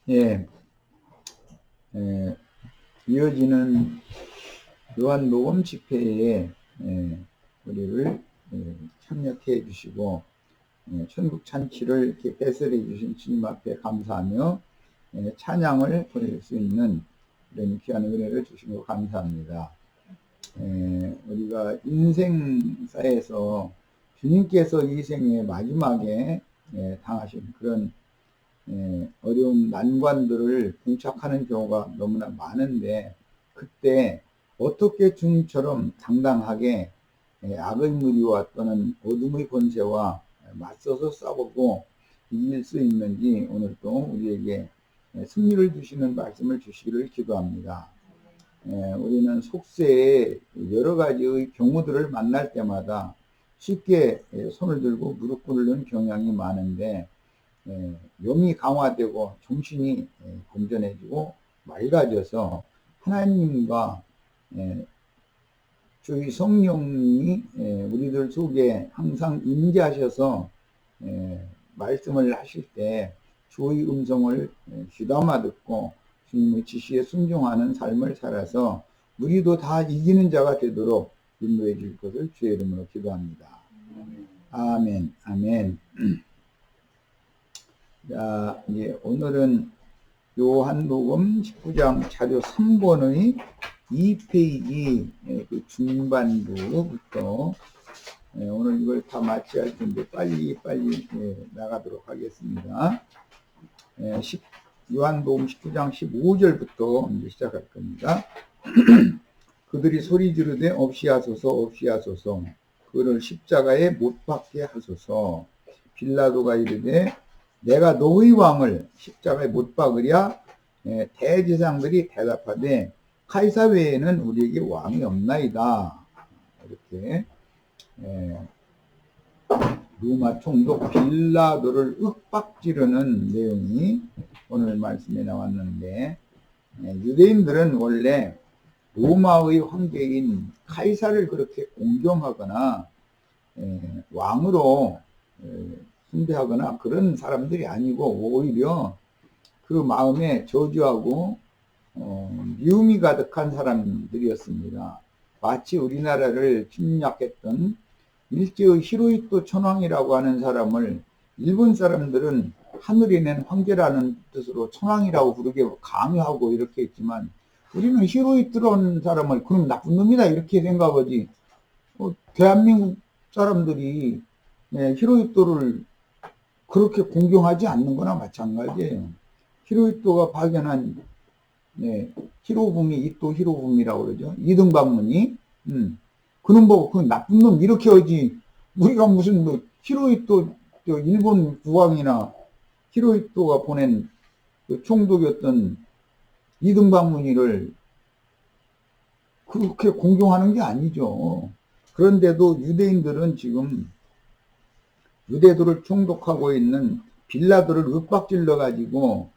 예, 이어지는 요한복음 집회에 우리를 참여해 주시고 천국 잔치를 이렇게 배설해 주신 주님 앞에 감사하며 찬양을 보낼 수 있는 이런 귀한 은혜를 주신 거 감사합니다. 우리가 인생사에서 주님께서 이 생의 마지막에 당하신 그런 어려운 난관들을 봉착하는 경우가 너무나 많은데, 그때 어떻게 주님처럼 당당하게 악의 무리와 또는 어둠의 권세와 맞서서 싸우고 이길 수 있는지 오늘 또 우리에게 승리를 주시는 말씀을 주시기를 기도합니다. 우리는 속세에 여러 가지의 경우들을 만날 때마다 쉽게 손을 들고 무릎 꿇는 경향이 많은데, 영이 강화되고 정신이 건전해지고 맑아져서 하나님과 주의 성령이 우리들 속에 항상 임재하셔서 말씀을 하실 때 주의 음성을 귀담아 듣고 주님의 지시에 순종하는 삶을 살아서 우리도 다 이기는 자가 되도록 인도해 줄 것을 주의 이름으로 기도합니다. 아멘, 아멘. 자, 이제 오늘은 요한복음 19장 자료 3번의 2페이지 그 중반부부터 오늘 이걸 다 마쳐야 할 텐데 빨리 나가도록 하겠습니다. 요한복음 19장 15절부터 이제 시작할 겁니다. 그들이 소리 지르되 없이 하소서 없이 하소서, 그를 십자가에 못 박게 하소서. 빌라도가 이르되 내가 너의 왕을 십자가에 못 박으랴? 대제사장들이 대답하되 카이사 외에는 우리에게 왕이 없나이다. 이렇게 로마 총독 빌라도를 윽박지르는 내용이 오늘 말씀에 나왔는데, 유대인들은 원래 로마의 황제인 카이사를 그렇게 공경하거나 왕으로 숭배하거나 그런 사람들이 아니고, 오히려 그 마음에 저주하고 미움이 가득한 사람들이었습니다. 마치 우리나라를 침략했던 일제의 히로히토 천황이라고 하는 사람을 일본 사람들은 하늘이 낸 황제라는 뜻으로 천황이라고 부르게 강요하고 이렇게 했지만, 우리는 히로히토라는 사람을 그럼 나쁜 놈이다 이렇게 생각하지, 대한민국 사람들이 히로히토를 그렇게 공경하지 않는 거나 마찬가지예요. 히로히토가 발견한 히로부미, 이토 히로부미라고 그러죠. 이등반문이 그놈 보고 그 나쁜 놈 이렇게 하지, 우리가 무슨 뭐 히로히토 일본 국왕이나 히로히토가 보낸 그 총독이었던 이등반문이를 그렇게 공경하는 게 아니죠. 그런데도 유대인들은 지금 유대도를 총독하고 있는 빌라도를 윽박질러 가지고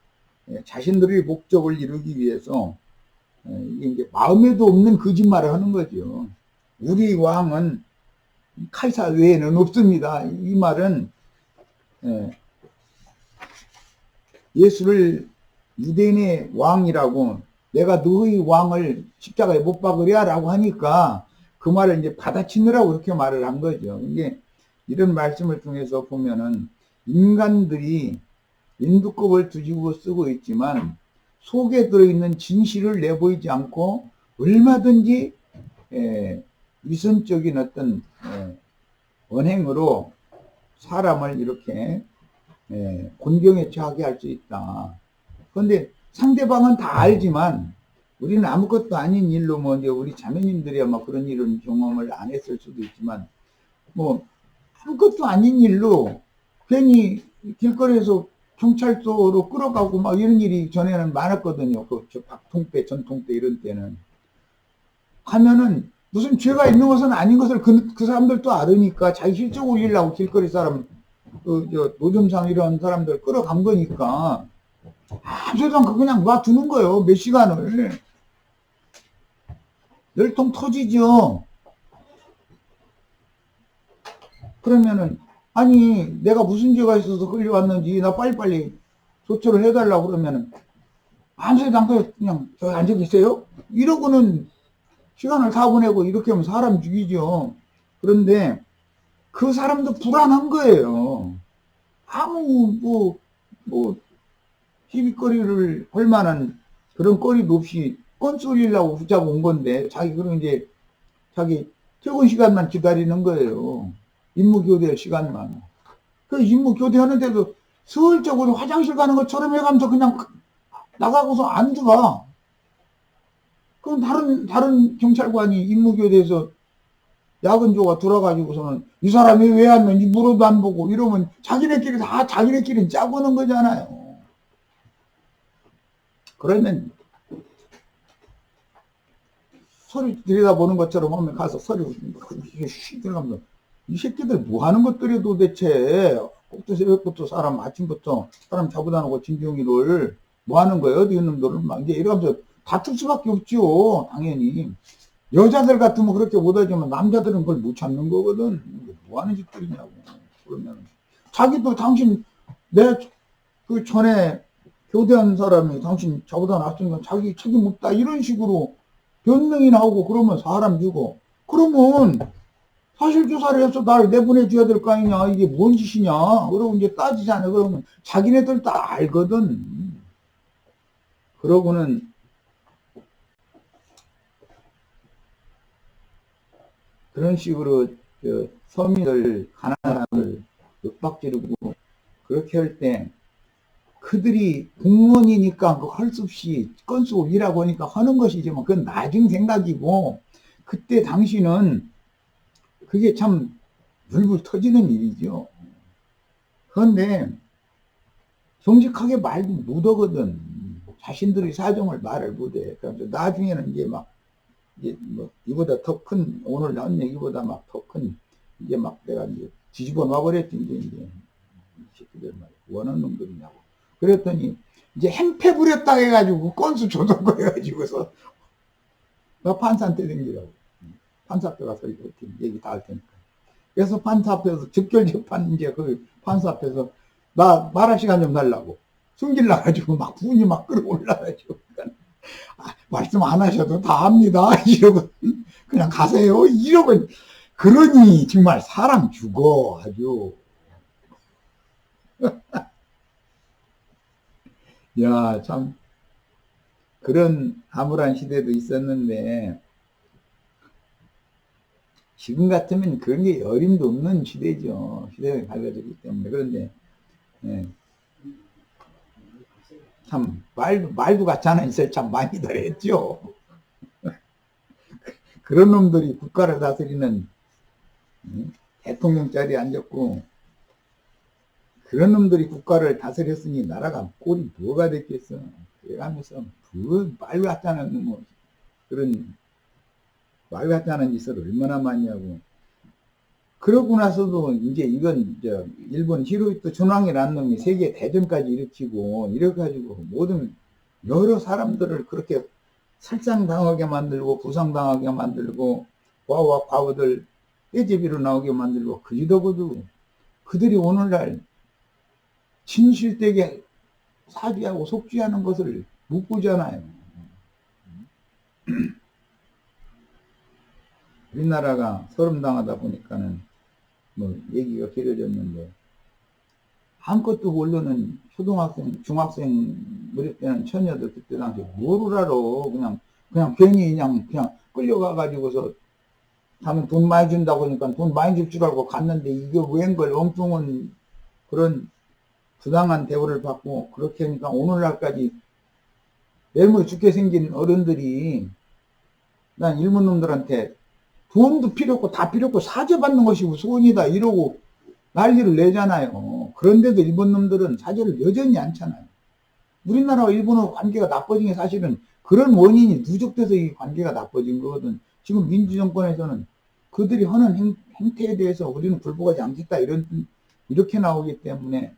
자신들의 목적을 이루기 위해서 이게 마음에도 없는 거짓말을 하는 거죠. 우리 왕은 카이사 외에는 없습니다. 이 말은 예수를 유대인의 왕이라고, 내가 너의 왕을 십자가에 못 박으랴 라고 하니까 그 말을 이제 받아치느라고 그렇게 말을 한 거죠. 이게 이런 말씀을 통해서 보면은 인간들이 인두껍을 뒤집어 쓰고 있지만 속에 들어있는 진실을 내보이지 않고 얼마든지 위선적인 어떤 언행으로 사람을 이렇게 곤경에 처하게 할 수 있다. 그런데 상대방은 다 알지만 우리는 아무것도 아닌 일로 뭐 이제 우리 자매님들이 아마 그런 일은 경험을 안 했을 수도 있지만, 뭐 아무것도 아닌 일로 괜히 길거리에서 경찰서로 끌어가고 막 이런 일이 전에는 많았거든요. 저 박통배, 전통배 이런 때는. 하면은 무슨 죄가 있는 것은 아닌 것을 그 사람들도 알으니까 자기 실적 올리려고 길거리 사람, 노점상 이런 사람들 끌어간 거니까 아무 소리도 않고 그냥 놔두는 거예요. 몇 시간을. 열통 터지죠. 그러면은 아니 내가 무슨 죄가 있어서 끌려왔는지 나 빨리빨리 조처를 해달라고 그러면은 아무 소리도 안 하고 그냥 저기 앉아 계세요? 이러고는 시간을 다 보내고 이렇게 하면 사람 죽이죠. 그런데 그 사람도 불안한 거예요. 아무 뭐 시비거리를 할 만한 그런 거리도 없이 건수 올리려고 붙잡고 온 건데 자기 그런 이제 자기 퇴근 시간만 기다리는 거예요. 임무 교대할 시간만. 그 임무 교대하는데도 슬쩍으로 화장실 가는 것처럼 해가면서 그냥 나가고서 안 들어가. 그럼 다른 경찰관이 임무 교대에서 야근조가 들어가지고서는 이 사람이 왜 왔는지 물어도 안 보고 이러면 자기네끼리 다 자기네끼리 짜고는 거잖아요. 그러면 소리 들여다보는 것처럼 하면 가서 소리 들어가면서 이 새끼들 뭐 하는 것들이 도대체 꼭두 새벽부터 사람 아침부터 사람 잡아다 놓고 진경이를 뭐 하는 거예요? 어디 있는 놈들을 막 이제 이러면서 다툴 수밖에 없죠. 당연히. 여자들 같으면 그렇게 못하지만 남자들은 그걸 못 참는 거거든. 뭐 하는 짓들이냐고. 그러면 자기도 당신 내 그 전에 교대한 사람이 당신 저보다 낫으니까 자기 책임 없다 이런 식으로 변명이나 하고 그러면 사람 죽어. 그러면 사실 조사를 해서 날 내보내줘야 될 거 아니냐. 이게 뭔 짓이냐. 그러고 이제 따지잖아. 그러면 자기네들 다 알거든. 그러고는 그런 식으로 서민들, 가난한 사람을 윽박지르고 그렇게 할 때 그들이 공무원이니까 그 할 수 없이 건수고 일하고 하니까 하는 것이지만 그건 나중 생각이고 그때 당시는 그게 참 불불 터지는 일이죠. 그런데 정직하게 말도 못하거든. 자신들의 사정을 말을 못해. 그래서 나중에는 이제 막 이제 뭐 이보다 더 큰 오늘 나온 얘기보다 막 더 큰 이제 막 내가 이제 뒤집어 놔버렸지 이제 이 새끼들 말이야 원하는 놈들이냐고 그랬더니 이제 행패 부렸다 해가지고 건수 조정거 해가지고서 나 판사한테 댕기라고 판사 앞에 가서 이렇게 얘기 다 할 테니까 그래서 판사 앞에서 즉결재판 이제 그 판사 앞에서 나 말할 시간 좀 달라고 숨길라 가지고 막 분이 막 끌어올라가지고 말씀 안 하셔도 다 합니다. 이러고, 그냥 가세요. 이러고, 그러니, 정말 사람 죽어, 아주. 야, 참, 그런 암울한 시대도 있었는데, 지금 같으면 그런 게 어림도 없는 시대죠. 시대가 밝아졌기 때문에. 그런데, 예. 참, 말도 같지 않은 짓을 참 많이들 했죠. 그런 놈들이 국가를 다스리는 대통령 자리에 앉았고 그런 놈들이 국가를 다스렸으니 나라가 꼴이 뭐가 됐겠어. 그래가면서 말 같지 않은 뭐 그런 말 같지 않은 짓을 얼마나 많이 하고 그러고 나서도 이제 이건 일본 히로히토 준왕이라는 놈이 세계 대전까지 일으키고 이렇게 가지고 모든 여러 사람들을 그렇게 살상당하게 만들고 부상당하게 만들고 과와 과부들 떼제비로 나오게 만들고 그지더구도 그들이 오늘날 진실되게 사죄하고 속죄하는 것을 못 보잖아요. 우리나라가 서름당하다 보니까는 뭐 얘기가 길어졌는데 아무것도 모르는 초등학생, 중학생 무렵 때는 처녀들 그때 당시 뭐를 알아. 그냥 괜히 그냥 끌려가 가지고서 하면 돈 많이 준다고 하니까 돈 많이 줄 줄 알고 갔는데 이게 웬걸 엉뚱한 그런 부당한 대우를 받고 그렇게 하니까 오늘날까지 매물 죽게 생긴 어른들이 난 일본 놈들한테 돈도 필요 없고 다 필요 없고 사죄받는 것이 우선이다 이러고 난리를 내잖아요. 그런데도 일본 놈들은 사죄를 여전히 않잖아요. 우리나라와 일본하고 관계가 나빠진 게 사실은 그런 원인이 누적돼서 이 관계가 나빠진 거거든. 지금 민주정권에서는 그들이 하는 행태에 대해서 우리는 불복하지 않겠다 이렇게 나오기 때문에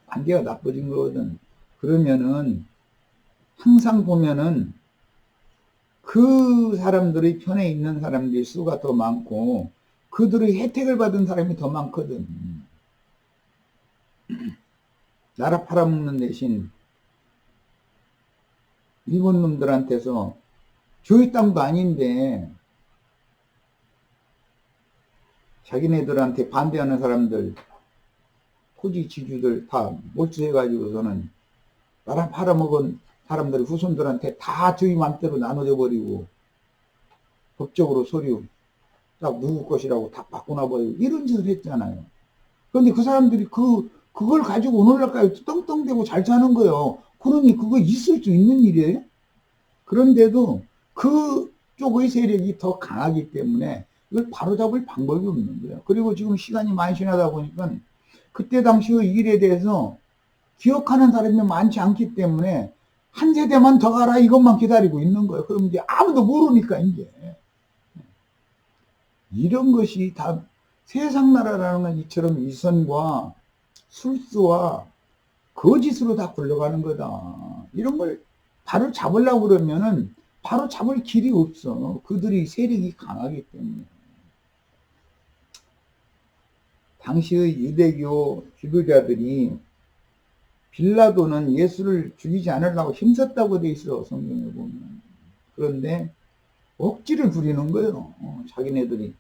관계가 나빠진 거거든. 그러면은 항상 보면은 그 사람들의 편에 있는 사람들의 수가 더 많고 그들의 혜택을 받은 사람이 더 많거든. 나라 팔아먹는 대신 일본 놈들한테서 저희 땅도 아닌데 자기네들한테 반대하는 사람들, 토지 지주들 다 몰수해가지고서는 나라 팔아먹은 사람들 후손들한테 다 저희 맘대로 나눠져 버리고 법적으로 서류 딱 누구 것이라고 다 바꿔놔버리고 이런 짓을 했잖아요. 그런데 그 사람들이 그걸 가지고 오늘날까지 떵떵대고 잘 사는 거예요. 그러니 그거 있을 수 있는 일이에요. 그런데도 그쪽의 세력이 더 강하기 때문에 이걸 바로잡을 방법이 없는 거예요. 그리고 지금 시간이 많이 지나다 보니까 그때 당시의 일에 대해서 기억하는 사람이 많지 않기 때문에 한 세대만 더 가라 이것만 기다리고 있는 거예요. 그럼 이제 아무도 모르니까 이제 이런 것이 다 세상 나라라는 건 이처럼 위선과 술수와 거짓으로 다 굴러가는 거다. 이런 걸 바로 잡으려고 그러면은 바로 잡을 길이 없어. 그들이 세력이 강하기 때문에. 당시의 유대교 지도자들이 빌라도는 예수를 죽이지 않으려고 힘썼다고 돼 있어, 성경에 보면. 그런데 억지를 부리는 거예요. 자기네들이.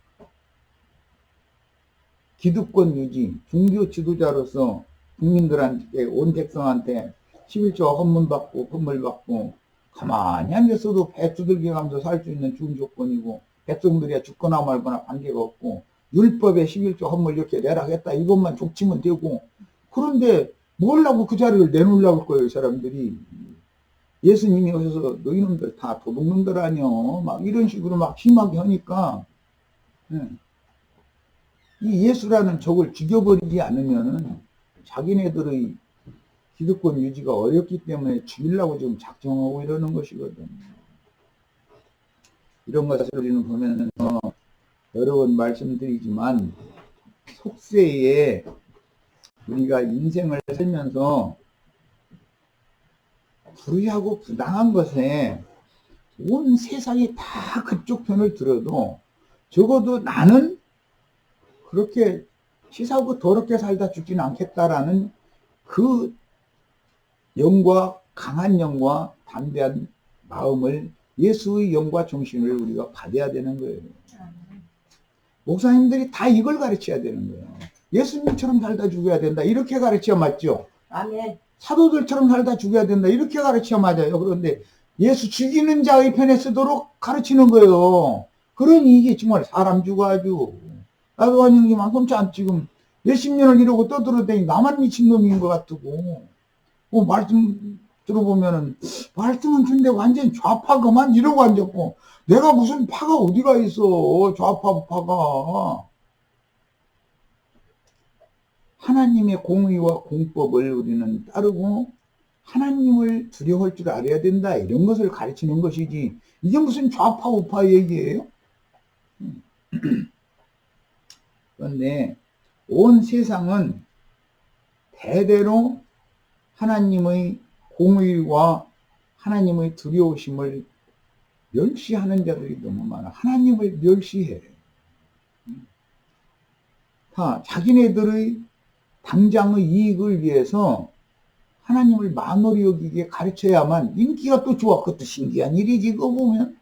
기득권 유지, 종교 지도자로서 국민들한테, 온 백성한테 11조 헌문받고, 헌물받고, 가만히 앉았어도 배 두들겨 가면서 살 수 있는 좋은 조건이고, 백성들이야 죽거나 말거나 관계가 없고, 율법에 11조 헌물 이렇게 내라겠다. 이것만 족치면 되고, 그런데 뭘 하고 그 자리를 내놓으려고 할 거예요, 사람들이. 예수님이 오셔서 너희놈들 다 도둑놈들 아니여. 막 이런 식으로 막 심하게 하니까, 이 예수라는 적을 죽여버리지 않으면은 자기네들의 기득권 유지가 어렵기 때문에 죽이려고 지금 작정하고 이러는 것이거든. 이런 것을 우리는 보면은 여러 번 말씀드리지만 속세에 우리가 인생을 살면서 불의하고 부당한 것에 온 세상이 다 그쪽 편을 들어도 적어도 나는 그렇게 치사하고 더럽게 살다 죽지는 않겠다라는 그 영과 강한 영과 담대한 마음을 예수의 영과 정신을 우리가 받아야 되는 거예요. 목사님들이 다 이걸 가르쳐야 되는 거예요. 예수님처럼 살다 죽어야 된다. 이렇게 가르쳐 맞죠? 아멘. 사도들처럼 살다 죽어야 된다. 이렇게 가르쳐 맞아요. 그런데 예수 죽이는 자의 편에 서도록 가르치는 거예요. 그러니 이게 정말 사람 죽어가지고 나도 아니 만큼치 않 지금 몇십 년을 이러고 떠들어대니 나만 미친놈인 것 같고 말씀 들어보면은 말씀은 준데 완전 좌파가만 이러고 앉았고 내가 무슨 파가 어디가 있어. 좌파 우파가. 하나님의 공의와 공법을 우리는 따르고 하나님을 두려워할 줄 알아야 된다. 이런 것을 가르치는 것이지 이게 무슨 좌파 우파 얘기예요? 그런데 온 세상은 대대로 하나님의 공의와 하나님의 두려우심을 멸시하는 자들이 너무 많아. 하나님을 멸시해. 다 자기네들의 당장의 이익을 위해서 하나님을 만홀히 여기게 가르쳐야만 인기가 또 좋아. 그것도 신기한 일이지, 그거 보면.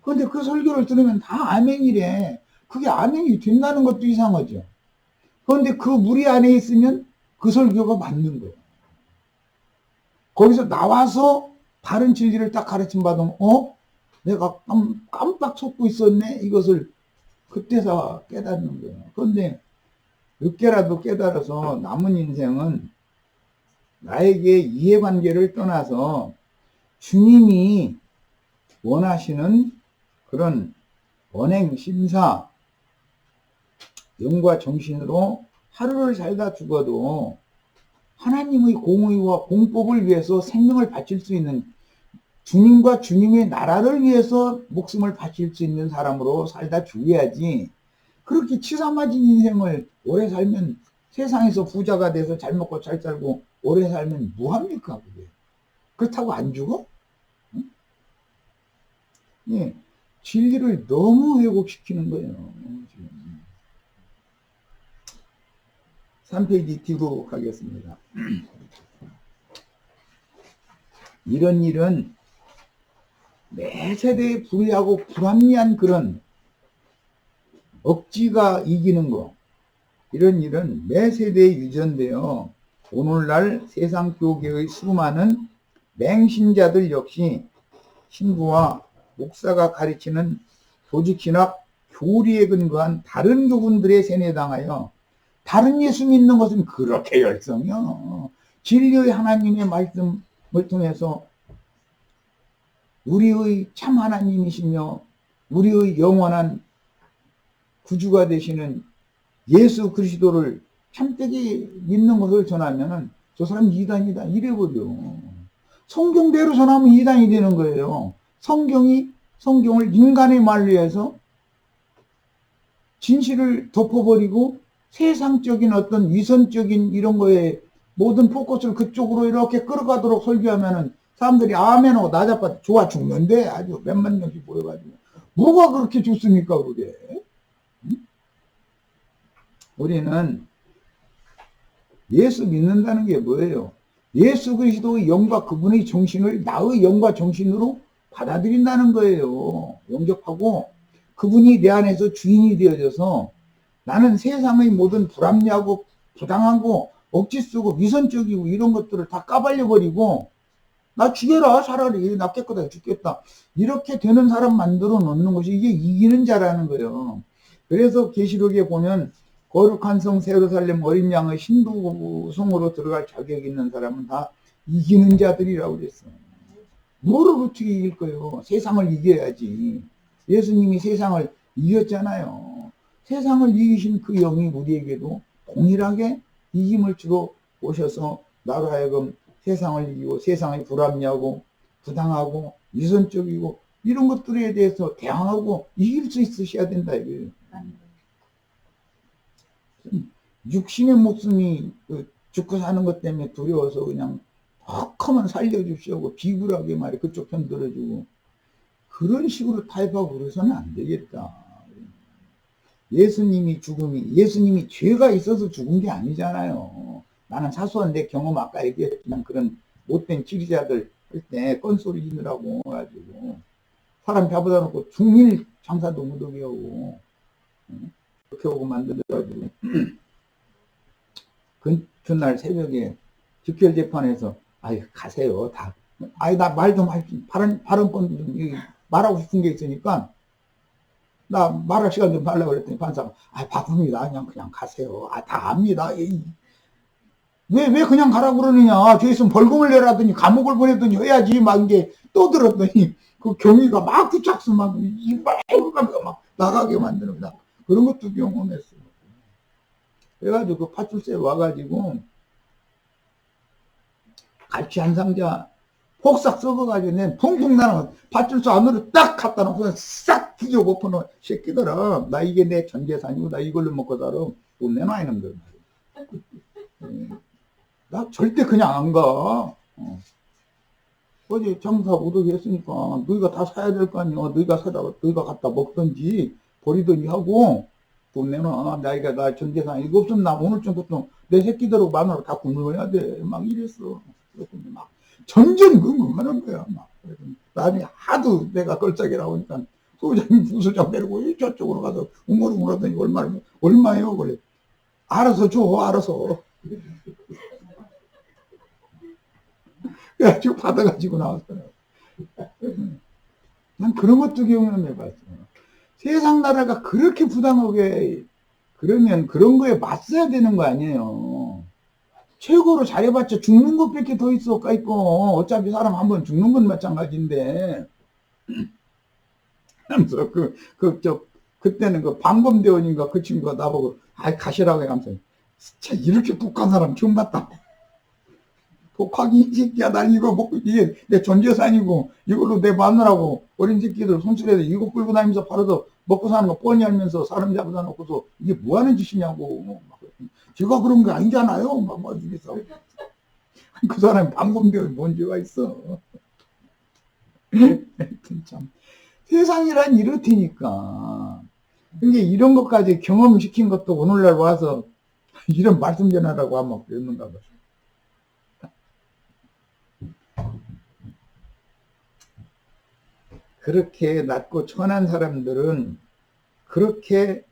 그런데 그 설교를 들으면 다 아멘이래. 그게 아멘이 된다는 것도 이상하죠. 그런데 그 무리 안에 있으면 그 설교가 맞는 거예요. 거기서 나와서 바른 진리를 딱 가르침 받으면 내가 깜빡 속고 있었네. 이것을 그때서 깨닫는 거예요. 그런데 늦게라도 깨달아서 남은 인생은 나에게 이해관계를 떠나서 주님이 원하시는 그런 언행, 심사, 영과 정신으로 하루를 살다 죽어도 하나님의 공의와 공법을 위해서 생명을 바칠 수 있는 주님과 주님의 나라를 위해서 목숨을 바칠 수 있는 사람으로 살다 죽어야지. 그렇게 치사맞은 인생을 오래 살면 세상에서 부자가 돼서 잘 먹고 잘 살고 오래 살면 뭐합니까 그게? 그렇다고 안 죽어? 응? 예, 진리를 너무 왜곡시키는 거예요. 지금. 3페이지 뒤로 가겠습니다. 이런 일은 매 세대에 불의하고 불합리한 그런 억지가 이기는 거, 이런 일은 매 세대에 유전되어 오늘날 세상 교계의 수많은 맹신자들 역시 신부와 목사가 가르치는 조직신학 교리에 근거한 다른 교훈들에 세뇌당하여 다른 예수 믿는 것은 그렇게 열성이요. 진리의 하나님의 말씀을 통해서 우리의 참 하나님이시며 우리의 영원한 구주가 되시는 예수 그리스도를 참되게 믿는 것을 전하면은 저 사람 이단이다 이래버려. 성경대로 전하면 이단이 되는 거예요. 성경을 인간의 말로 해서 진실을 덮어버리고 세상적인 어떤 위선적인 이런 거에 모든 포커스를 그쪽으로 이렇게 끌어가도록 설교하면은 사람들이 아멘하고 나자빠져 좋아 죽는데 아주 몇만 명씩 모여가지고 뭐가 그렇게 좋습니까 그게? 우리는 예수 믿는다는 게 뭐예요? 예수 그리스도의 영과 그분의 정신을 나의 영과 정신으로 받아들인다는 거예요. 영접하고 그분이 내 안에서 주인이 되어져서 나는 세상의 모든 불합리하고 부당하고 억지 쓰고 위선적이고 이런 것들을 다 까발려 버리고 나 죽여라 차라리 나 깨끗하게 죽겠다 이렇게 되는 사람 만들어 놓는 것이 이게 이기는 자라는 거예요. 그래서 계시록에 보면 거룩한 성 세루살렘 어린 양의 신부성으로 들어갈 자격 있는 사람은 다 이기는 자들이라고 그랬어요. 뭐를 어떻게 이길 거예요? 세상을 이겨야지. 예수님이 세상을 이겼잖아요. 세상을 이기신 그 영이 우리에게도 동일하게 이김을 주러 오셔서 나로 하여금 세상을 이기고 세상이 불합리하고 부당하고 위선적이고 이런 것들에 대해서 대항하고 이길 수 있으셔야 된다 이거예요. 육신의 목숨이 죽고 사는 것 때문에 두려워서 그냥 헉하면 살려주시고 비굴하게 말이 그쪽 편 들어주고 그런 식으로 타협하고 그래서는 안 되겠다. 예수님이 죄가 있어서 죽은 게 아니잖아요. 나는 사소한 내 경험 아까 얘기했지만 그런 못된 지리자들 할 때 건소리 지느라고 가지고 사람 잡아다 놓고 중일 장사도 못하게 하고 그렇게 하고 만들어가지고 그날 새벽에 즉결재판에서 아이 가세요 다 아이 나 말 좀 할 발언권 좀 말하고 싶은 게 있으니까 나 말할 시간 좀 달라고 그랬더니 판사가 아 바쁩니다 그냥 가세요 아 다 압니다 왜 그냥 가라고 그러느냐 저 있으면 벌금을 내라더니 감옥을 보내더니 해야지 막 이제 떠들었더니 그 경위가 막 부착수 막 나가게 만드는 그런 것도 경험했어요. 그래가지고 그 파출소에 와가지고 같이 한 상자 폭삭 썩어가지고 낸 퐁퐁 나는 파출소 안으로 딱 갖다 놓고 싹 뒤져 엎어놓은 새끼들아 나 이게 내 전재산이고 나 이걸로 먹고 살아 돈 내놔 이놈 들 나 절대 그냥 안 가. 어제 장사 못하게 했으니까 너희가 다 사야 될 거 아니야. 너희가 갖다 먹든지 버리든지 하고 돈 내놔. 나 전재산 이거 없으면 나 오늘쯤부터 내 새끼들하고 마누라 다 굶어야 돼. 막 이랬어. 그랬더니 막 전전긍긍하는 거야. 막 나중에 하도 내가 걸작이라고 하니까 소장님 부소장 데리고 저쪽으로 가서 웅얼웅얼 하더니 얼마예요? 그래. 알아서 줘. 알아서. 그래가지고 받아가지고 나왔어요. 난 그런 것도 경험해봤어요. 세상 나라가 그렇게 부당하게 그러면 그런 거에 맞서야 되는 거 아니에요. 최고로 잘해봤자 죽는 것밖에 더 있을까 있고 어차피 사람 한번 죽는 건 마찬가지인데 하면서 그때는 그 방범대원인가 그 친구가 나보고 가시라고 해가면서 진짜 이렇게 독한 사람 처음 봤다. 독하기 이 새끼야 난 이거 먹고 이게 내 전재산이고 이걸로 내 마누라고 어린 새끼들 손질해서 이거 끌고 다니면서 팔아서 먹고 사는 거 뻔히 알면서 사람 잡아다 놓고서 이게 뭐 하는 짓이냐고 제가 그런 게 아니잖아요 막 이래서 그 사람이 방범대원이 뭔 죄가 있어. 참 세상이란 이렇다니까. 이게 이런 것까지 경험시킨 것도 오늘날 와서 이런 말씀 전하라고 하면 그랬는가 봐. 그렇게 낮고 천한 사람들은 그렇게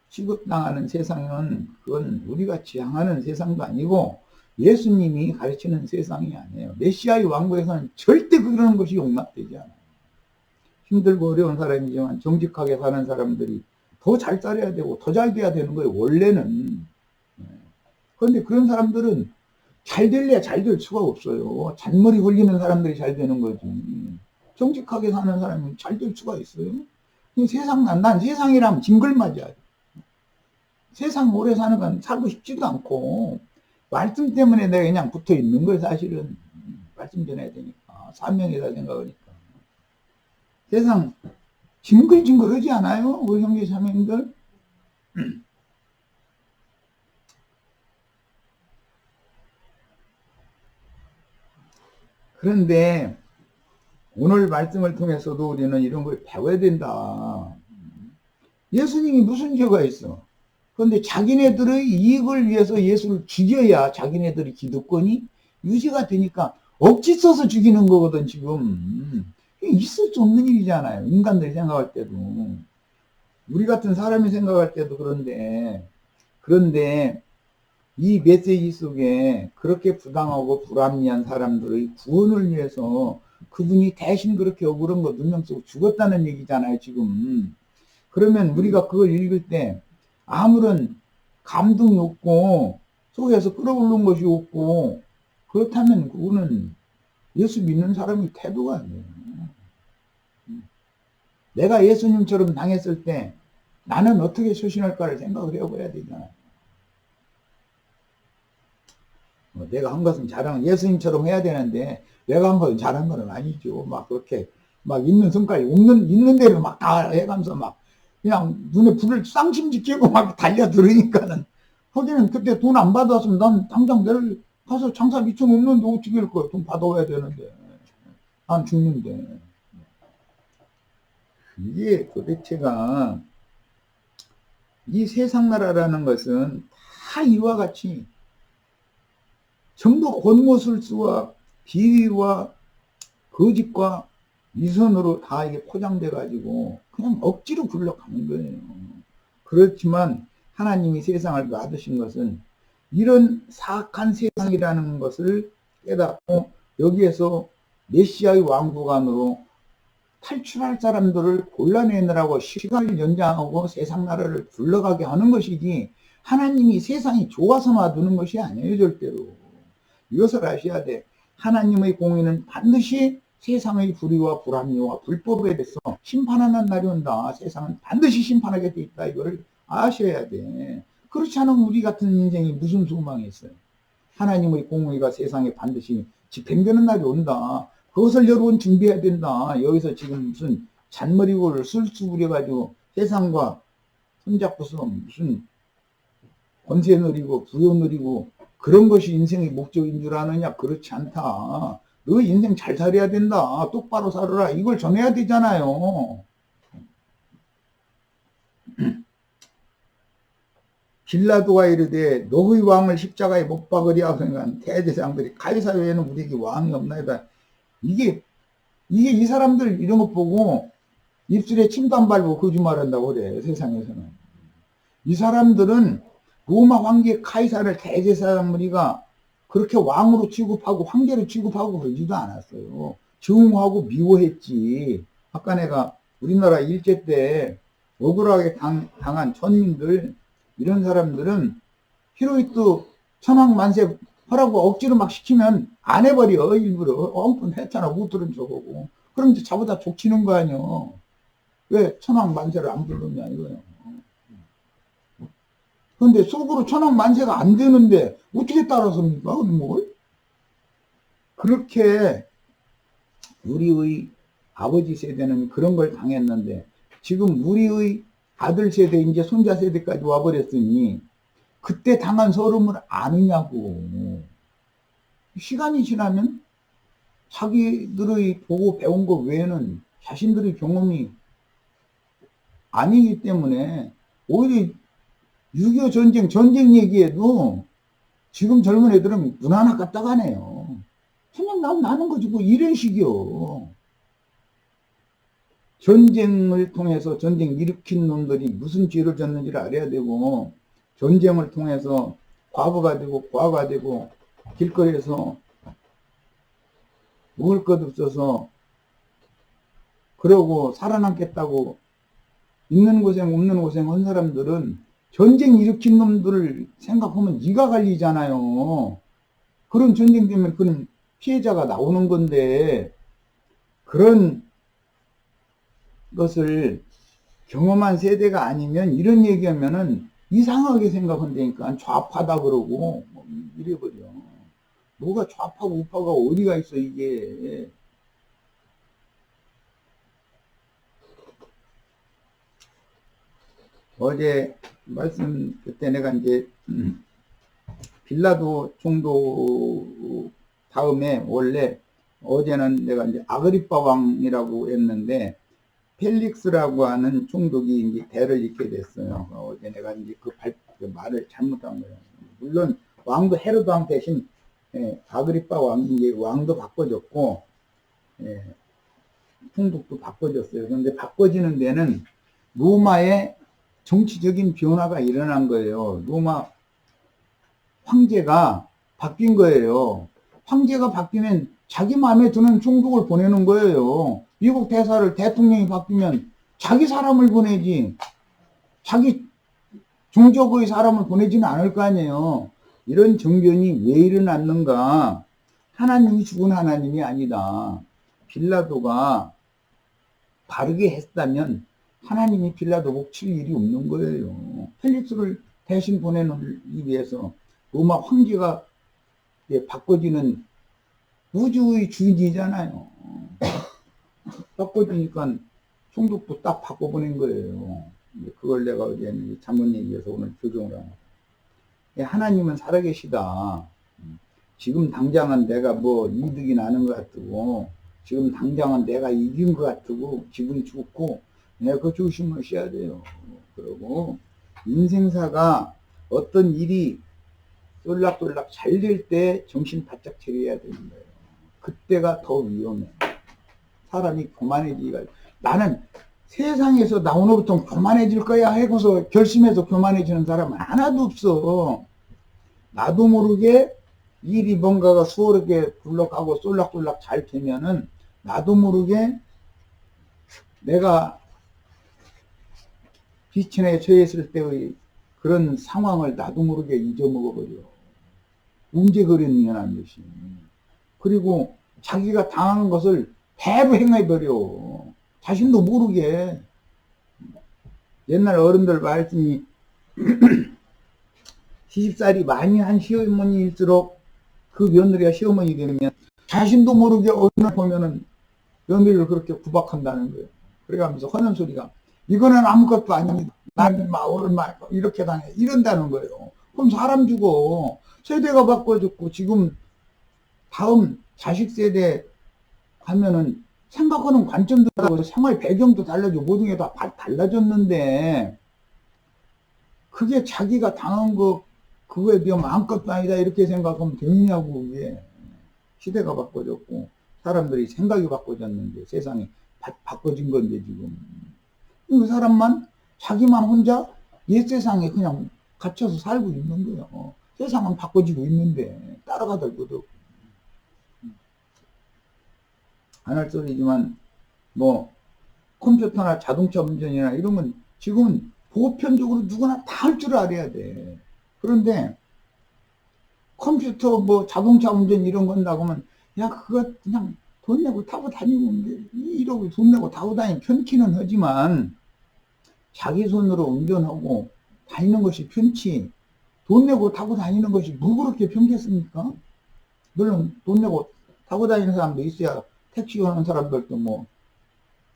취급당하는 세상은 그건 우리가 지향하는 세상도 아니고 예수님이 가르치는 세상이 아니에요. 메시아의 왕국에서는 절대 그런 것이 용납되지 않아요. 힘들고 어려운 사람이지만 정직하게 사는 사람들이 더 잘 살아야 되고 더 잘 돼야 되는 거예요. 원래는. 그런데 그런 사람들은 잘 될래야 잘 될 수가 없어요. 잔머리 굴리는 사람들이 잘 되는 거지. 정직하게 사는 사람은 잘 될 수가 있어요. 난 세상이라면 징글맞이야. 세상 오래 사는 건 살고 싶지도 않고 말씀 때문에 내가 그냥 붙어 있는 거예요. 사실은 말씀 전해야 되니까 사명이다 생각하니까. 세상 징글징글하지 않아요? 우리 형제 자매님들? 그런데 오늘 말씀을 통해서도 우리는 이런 걸 배워야 된다. 예수님이 무슨 죄가 있어? 그런데 자기네들의 이익을 위해서 예수를 죽여야 자기네들의 기득권이 유지가 되니까 억지 써서 죽이는 거거든 지금. 있을 수 없는 일이잖아요. 인간들이 생각할 때도. 우리 같은 사람이 생각할 때도 그런데 이 메시지 속에 그렇게 부당하고 불합리한 사람들의 구원을 위해서 그분이 대신 그렇게 억울한 거 누명 쓰고 죽었다는 얘기잖아요 지금. 그러면 우리가 그걸 읽을 때 아무런 감동이 없고 속에서 끌어오르는 것이 없고 그렇다면 그거는 예수 믿는 사람의 태도가 아니에요. 내가 예수님처럼 당했을 때 나는 어떻게 소신할까를 생각을 해봐야 되잖아요. 내가 한 것은 예수님처럼 해야 되는데 내가 한 것은 잘한 건 아니죠. 막 그렇게 막 있는 성깔이 있는 대로 막 다 해가면서 막 그냥 눈에 불을 쌍심지 끼고 막 달려들으니까는 하기는 그때 돈 안 받았으면 난 당장 내일 가서 장사 미천 없는데 어떻게 할 거야. 돈 받아와야 되는데 난 죽는데. 이게 도대체가 이 세상 나라라는 것은 다 이와 같이 전부 권모술수와 비위와 거짓과 위선으로 다 이게 포장돼 가지고 그냥 억지로 굴러가는 거예요. 그렇지만 하나님이 세상을 놔두신 것은 이런 사악한 세상이라는 것을 깨닫고 여기에서 메시아의 왕국 안으로 탈출할 사람들을 골라내느라고 시간을 연장하고 세상 나라를 굴러가게 하는 것이지 하나님이 세상이 좋아서 놔두는 것이 아니에요. 절대로. 이것을 아셔야 돼. 하나님의 공의는 반드시 세상의 불의와 불합리와 불법에 대해서 심판하는 날이 온다. 세상은 반드시 심판하게 돼 있다. 이걸 아셔야 돼. 그렇지 않으면 우리 같은 인생이 무슨 소망이 있어요. 하나님의 공의가 세상에 반드시 집행되는 날이 온다. 그것을 여러분 준비해야 된다. 여기서 지금 무슨 잔머리고를 술수 부려가지고 세상과 손잡고서 무슨 권세 누리고 부여 누리고 그런 것이 인생의 목적인 줄 아느냐? 그렇지 않다. 너 인생 잘 살아야 된다. 똑바로 살아라. 이걸 전해야 되잖아요. 빌라도가 이르되 너의 왕을 십자가에 못 박으랴. 그러니까 대제사장들이 가이사 외에는 우리에게 왕이 없나이다. 이게 이 사람들 이런 거 보고 입술에 침도 안 발고 거짓말한다고 그래. 세상에서는. 이 사람들은 로마 황제 카이사를 대제사장 무리가 그렇게 왕으로 취급하고 황제로 취급하고 그러지도 않았어요. 증오하고 미워했지. 아까 내가 우리나라 일제 때 억울하게 당한 천민들 이런 사람들은 히로히토 천황 만세 하라고 억지로 막 시키면 안 해버려. 일부러 엉뚱 했잖아. 못 들은 척하고. 그럼 이제 자보다 족치는 거 아니야. 왜 천황 만세를 안 부르냐 이거예요. 그런데 속으로 천황 만세가 안 되는데 어떻게 따라섭니까? 뭘? 그렇게 우리의 아버지 세대는 그런 걸 당했는데 지금 우리의 아들 세대 이제 손자 세대까지 와버렸으니 그때 당한 서름을 아느냐고. 시간이 지나면 자기들의 보고 배운 것 외에는 자신들의 경험이 아니기 때문에 오히려 6.25 전쟁 얘기해도 지금 젊은 애들은 눈 하나 까딱하네요. 그냥 나는 거지 뭐 이런 식이요. 전쟁을 통해서 전쟁 일으킨 놈들이 무슨 죄를 졌는지를 알아야 되고, 전쟁을 통해서 과부가 되고 과가 되고 길거리에서 먹을 것 없어서 그러고 살아남겠다고 있는 고생 없는 고생 한 사람들은 전쟁 일으킨 놈들을 생각하면 이가 갈리잖아요. 그런 전쟁 때문에 그런 피해자가 나오는 건데, 그런 것을 경험한 세대가 아니면 이런 얘기하면은 이상하게 생각한다니까. 좌파다 그러고 뭐 이래버려. 뭐가 좌파고 우파가 어디가 있어 이게. 어제 말씀 그때 내가 이제 빌라도 총독 다음에 원래 어제는 내가 이제 아그리파 왕이라고 했는데 펠릭스라고 하는 총독이 이제 대를 잇게 됐어요. 어제 내가 이제 그 말을 잘못한 거예요. 물론 왕도 헤로드 왕 대신 아그리파 왕이 이제 왕도 바꿔줬고 총독도 바꿔줬어요. 그런데 바꿔지는 데는 로마의 정치적인 변화가 일어난 거예요. 로마 황제가 바뀐 거예요. 황제가 바뀌면 자기 마음에 드는 총독을 보내는 거예요. 미국 대통령이 바뀌면 자기 사람을 보내지, 자기 종족의 사람을 보내지는 않을 거 아니에요. 이런 정변이 왜 일어났는가? 하나님이 죽은 하나님이 아니다. 빌라도가 바르게 했다면 하나님이 빌라도 목칠 일이 없는 거예요. 펠릭스를 대신 보내기 위해서 로마 황제가 바꿔지는 우주의 주인이잖아요. 바꿔주니까 총독도 딱 바꿔보낸 거예요. 그걸 내가 어제 잠언 얘기해서 오늘 교정을 하고. 하나님은 살아계시다. 지금 당장은 내가 뭐 이득이 나는 것 같고, 지금 당장은 내가 이긴 것 같고, 기분이 좋고, 내가 그 조심하셔야 돼요. 그러고, 인생사가 어떤 일이 똘락똘락 잘 될 때 정신 바짝 차려야 되는 거예요. 그때가 더 위험해. 사람이 교만해지기가, 나는 세상에서 나 오늘부터 교만해질 거야 하고서 결심해서 교만해지는 사람은 하나도 없어. 나도 모르게 일이 뭔가가 수월하게 굴러가고 쏠락쏠락 잘 되면은 나도 모르게 내가 비천에 처했을 때의 그런 상황을 나도 모르게 잊어먹어버려. 언제 그랬냐는 것이. 그리고 자기가 당한 것을 대로 행해버려. 자신도 모르게. 옛날 어른들 말씀이 시집살이 많이 한 시어머니일수록 그 며느리가 시어머니 되면 자신도 모르게 어느 날 보면은 며느리를 그렇게 구박한다는 거예요. 그래가면서 하는 소리가 이거는 아무것도 아닙니다. 나는 얼마 이렇게 당해 이런다는 거예요. 그럼 사람 죽어. 세대가 바꿔졌고 지금 다음 자식 세대 하면은 생각하는 관점도 다르고 생활 배경도 달라지고 모든 게 다 달라졌는데 그게 자기가 당한 거 그거에 비하면 아무것도 아니다 이렇게 생각하면 되느냐고. 이게 시대가 바꿔졌고 사람들이 생각이 바꿔졌는데 세상이 바꿔진 건데 지금 그 사람만 자기만 혼자 옛 세상에 그냥 갇혀서 살고 있는 거예요. 세상은 바꿔지고 있는데 따라가들 것도 없고. 안 할 소리지만 뭐 컴퓨터나 자동차 운전이나 이러면 지금은 보편적으로 누구나 다 할 줄 알아야 돼. 그런데 컴퓨터 뭐 자동차 운전 이런 건 나가면 야 그거 그냥 돈 내고 타고 다니면 돼. 이러고 돈 내고 타고 다니면 편키는 하지만 자기 손으로 운전하고 다니는 것이 편치 돈 내고 타고 다니는 것이 뭐 그렇게 편겠습니까? 물론 돈 내고 타고 다니는 사람도 있어야 택시 하는 사람들도 뭐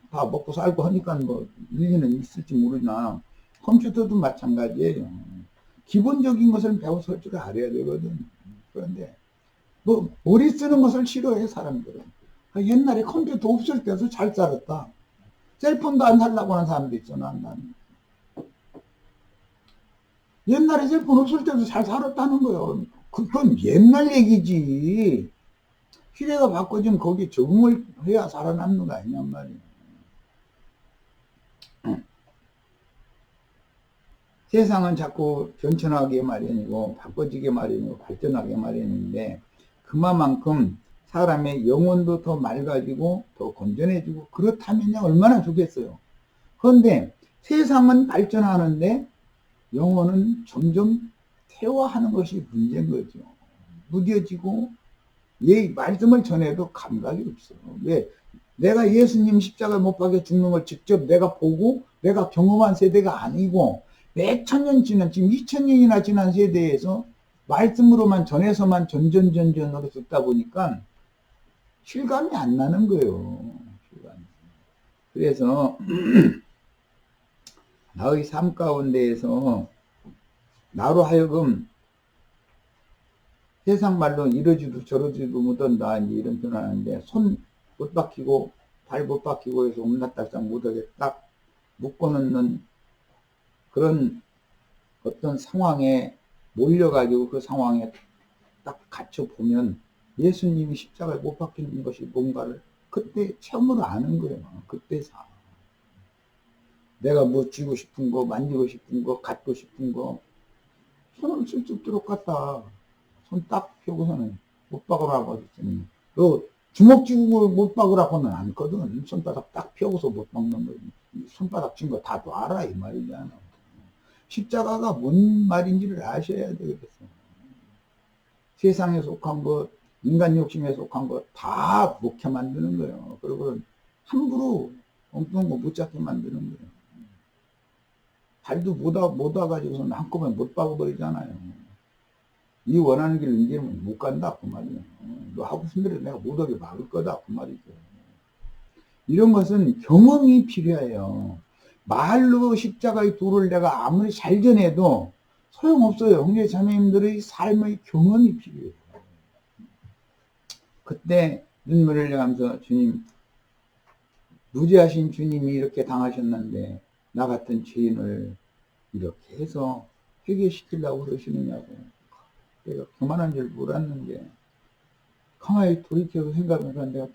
다 먹고 살고 하니까 뭐 일리는 있을지 모르나 컴퓨터도 마찬가지예요. 기본적인 것을 배워서 할 줄 알아야 되거든. 그런데 뭐 머리 쓰는 것을 싫어해 사람들은. 옛날에 컴퓨터 없을 때도 잘 살았다. 셀폰도 안 살라고 하는 사람도 있잖아. 난. 옛날에 셀폰 없을 때도 잘 살았다는 거예요. 그건 옛날 얘기지. 시대가 바꿔지면 거기에 적응을 해야 살아남는 거 아니냔 말이에요. 세상은 자꾸 변천하게 마련이고 바꿔지게 마련이고 발전하게 마련인데 그만큼 사람의 영혼도 더 맑아지고 더 건전해지고 그렇다면 얼마나 좋겠어요. 그런데 세상은 발전하는데 영혼은 점점 퇴화하는 것이 문제인 거죠. 무뎌지고 말씀을 전해도 감각이 없어. 왜? 내가 예수님 십자가 못 박혀 죽는 걸 직접 내가 보고 내가 경험한 세대가 아니고 몇천 년 지난, 지금 2000년이나 지난 세대에서 말씀으로만 전해서만 전전으로 듣다 보니까 실감이 안 나는 거예요. 실감이. 그래서 나의 삶 가운데에서 나로 하여금 세상 말로 이러지도 저러지도 못한다 이런 표현하는데 손 못 박히고 발 못 박히고 해서 옴닥달싹 못하게 딱 묶어놓는 그런 어떤 상황에 몰려가지고 그 상황에 딱 갇혀보면 예수님이 십자가에 못 박히는 것이 뭔가를 그때 체험으로 아는 거예요. 그때 사. 내가 뭐 쥐고 싶은 거, 만지고 싶은 거, 갖고 싶은 거 손을 슬쩍 들어갔다. 손 딱 펴고서는 못 박으라고 했더니 너 주먹 쥐고 못 박으라고는 않거든. 손바닥 딱 펴고서 못 박는 거지. 손바닥 쥔 거 다 놔라 이 말이잖아. 십자가가 뭔 말인지를 아셔야 되겠어. 세상에 속한 것, 인간 욕심에 속한 것 다 먹게 만드는 거예요. 그리고 함부로 엉뚱한 거 못 잡게 만드는 거예요. 발도 못 와가지고서는 한꺼번에 못 박아버리잖아요. 이 원하는 길을 이제는 못 간다 그 말이에요. 너 하고 싶은 대로 내가 못 오게 막을 거다 그 말이죠. 이런 것은 경험이 필요해요. 말로 십자가의 도를 내가 아무리 잘 전해도 소용없어요. 형제 자매님들의 삶의 경험이 필요해요. 그때 눈물을 흘려가면서 주님, 무죄하신 주님이 이렇게 당하셨는데 나 같은 죄인을 이렇게 해서 회개시키려고 그러시느냐고. 내가 교만한 줄 몰랐는데 가만히 돌이켜서 생각해보면 내가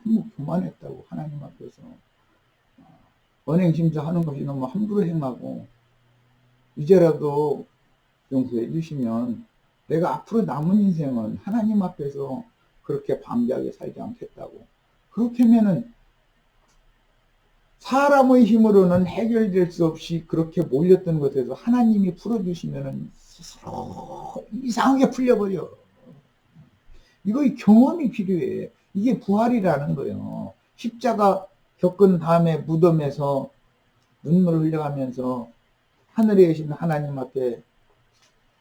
너무 교만했다고 하나님 앞에서 언행심사하는 것이 너무 함부로 행하고 이제라도 용서해 주시면 내가 앞으로 남은 인생은 하나님 앞에서 그렇게 방자하게 살지 않겠다고. 그렇게 하면은 사람의 힘으로는 해결될 수 없이 그렇게 몰렸던 것에서 하나님이 풀어주시면은 스스로 이상하게 풀려버려. 이거 경험이 필요해. 이게 부활이라는 거예요. 십자가 겪은 다음에 무덤에서 눈물을 흘려가면서 하늘에 계신 하나님 앞에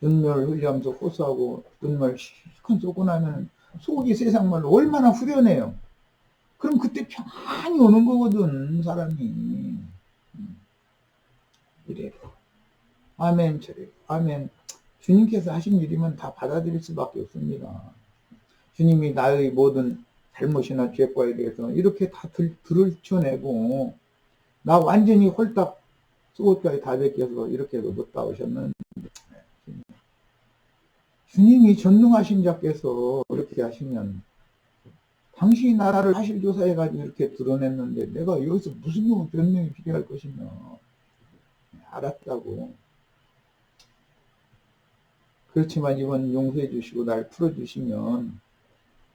눈물을 흘려가면서 호소하고 눈물 실컷 쏟고 나면 속이 세상 말로 얼마나 후련해요. 그럼 그때 평안이 오는 거거든, 사람이. 이래. 아멘, 저래. 아멘. 주님께서 하신 일이면 다 받아들일 수밖에 없습니다. 주님이 나의 모든 잘못이나 죄과에 대해서 이렇게 다 들춰내고, 나 완전히 홀딱 속옷까지 다 벗겨서 이렇게 해서 못 나오셨는데, 주님이 전능하신 자께서 이렇게 하시면, 당신이 나라를 사실 조사해가지고 이렇게 드러냈는데, 내가 여기서 무슨 변명이 필요할 것이며, 알았다고. 그렇지만 이번 용서해 주시고 날 풀어주시면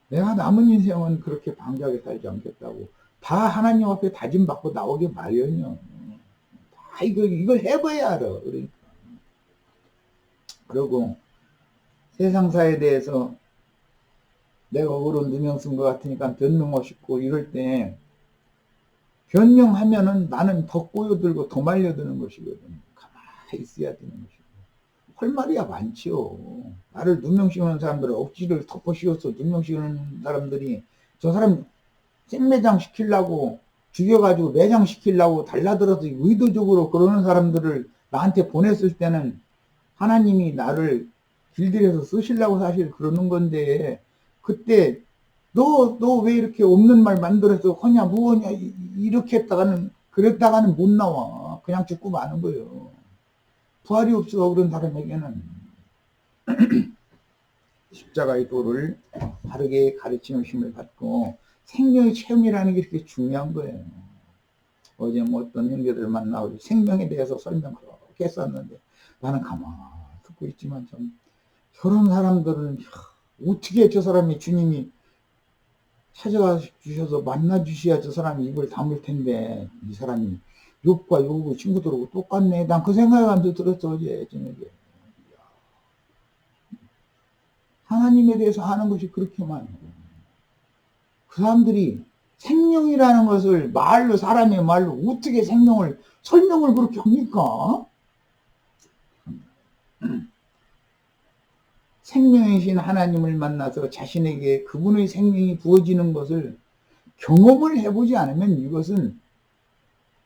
내가 남은 인생은 그렇게 방자하게 살지 않겠다고. 다 하나님 앞에 다짐받고 나오게 마련이요. 다 이걸 해봐야 알아. 그러니까. 그리고 세상사에 대해서 내가 억울한 누명 쓴 것 같으니까 변명하고 싶고 이럴 때 변명하면은 나는 더 꼬여들고 더 말려드는 것이거든. 가만히 있어야 되는 것이고. 할 말이야 많지요. 나를 누명 씌우는 사람들은 억지를 덮어 씌워서 누명 씌우는 사람들이 저 사람 생매장 시키려고 죽여가지고 매장 시키려고 달라들어서 의도적으로 그러는 사람들을 나한테 보냈을 때는 하나님이 나를 길들여서 쓰시려고 사실 그러는 건데 그때 너 왜 이렇게 없는 말 만들어서 하냐 뭐하냐 이렇게 했다가는 그랬다가는 못 나와. 그냥 죽고 마는 거예요. 부활이 없어. 그런 사람에게는 십자가의 도를 바르게 가르치는 힘을 받고 생명의 체험이라는 게 이렇게 중요한 거예요. 어제 뭐 어떤 형제들 만나고 생명에 대해서 설명 그렇게 했었는데 나는 가만히 듣고 있지만 좀 저런 사람들은 어떻게 저 사람이 주님이 찾아가 주셔서 만나 주셔야 저 사람이 입을 다물 텐데 이 사람이 욥과 요구 친구들하고 똑같네. 난 그 생각이 들었어 어제 저녁에. 하나님에 대해서 하는 것이 그렇게만 그 사람들이 생명이라는 것을 말로 사람의 말로 어떻게 생명을 설명을 그렇게 합니까? 생명이신 하나님을 만나서 자신에게 그분의 생명이 부어지는 것을 경험을 해보지 않으면 이것은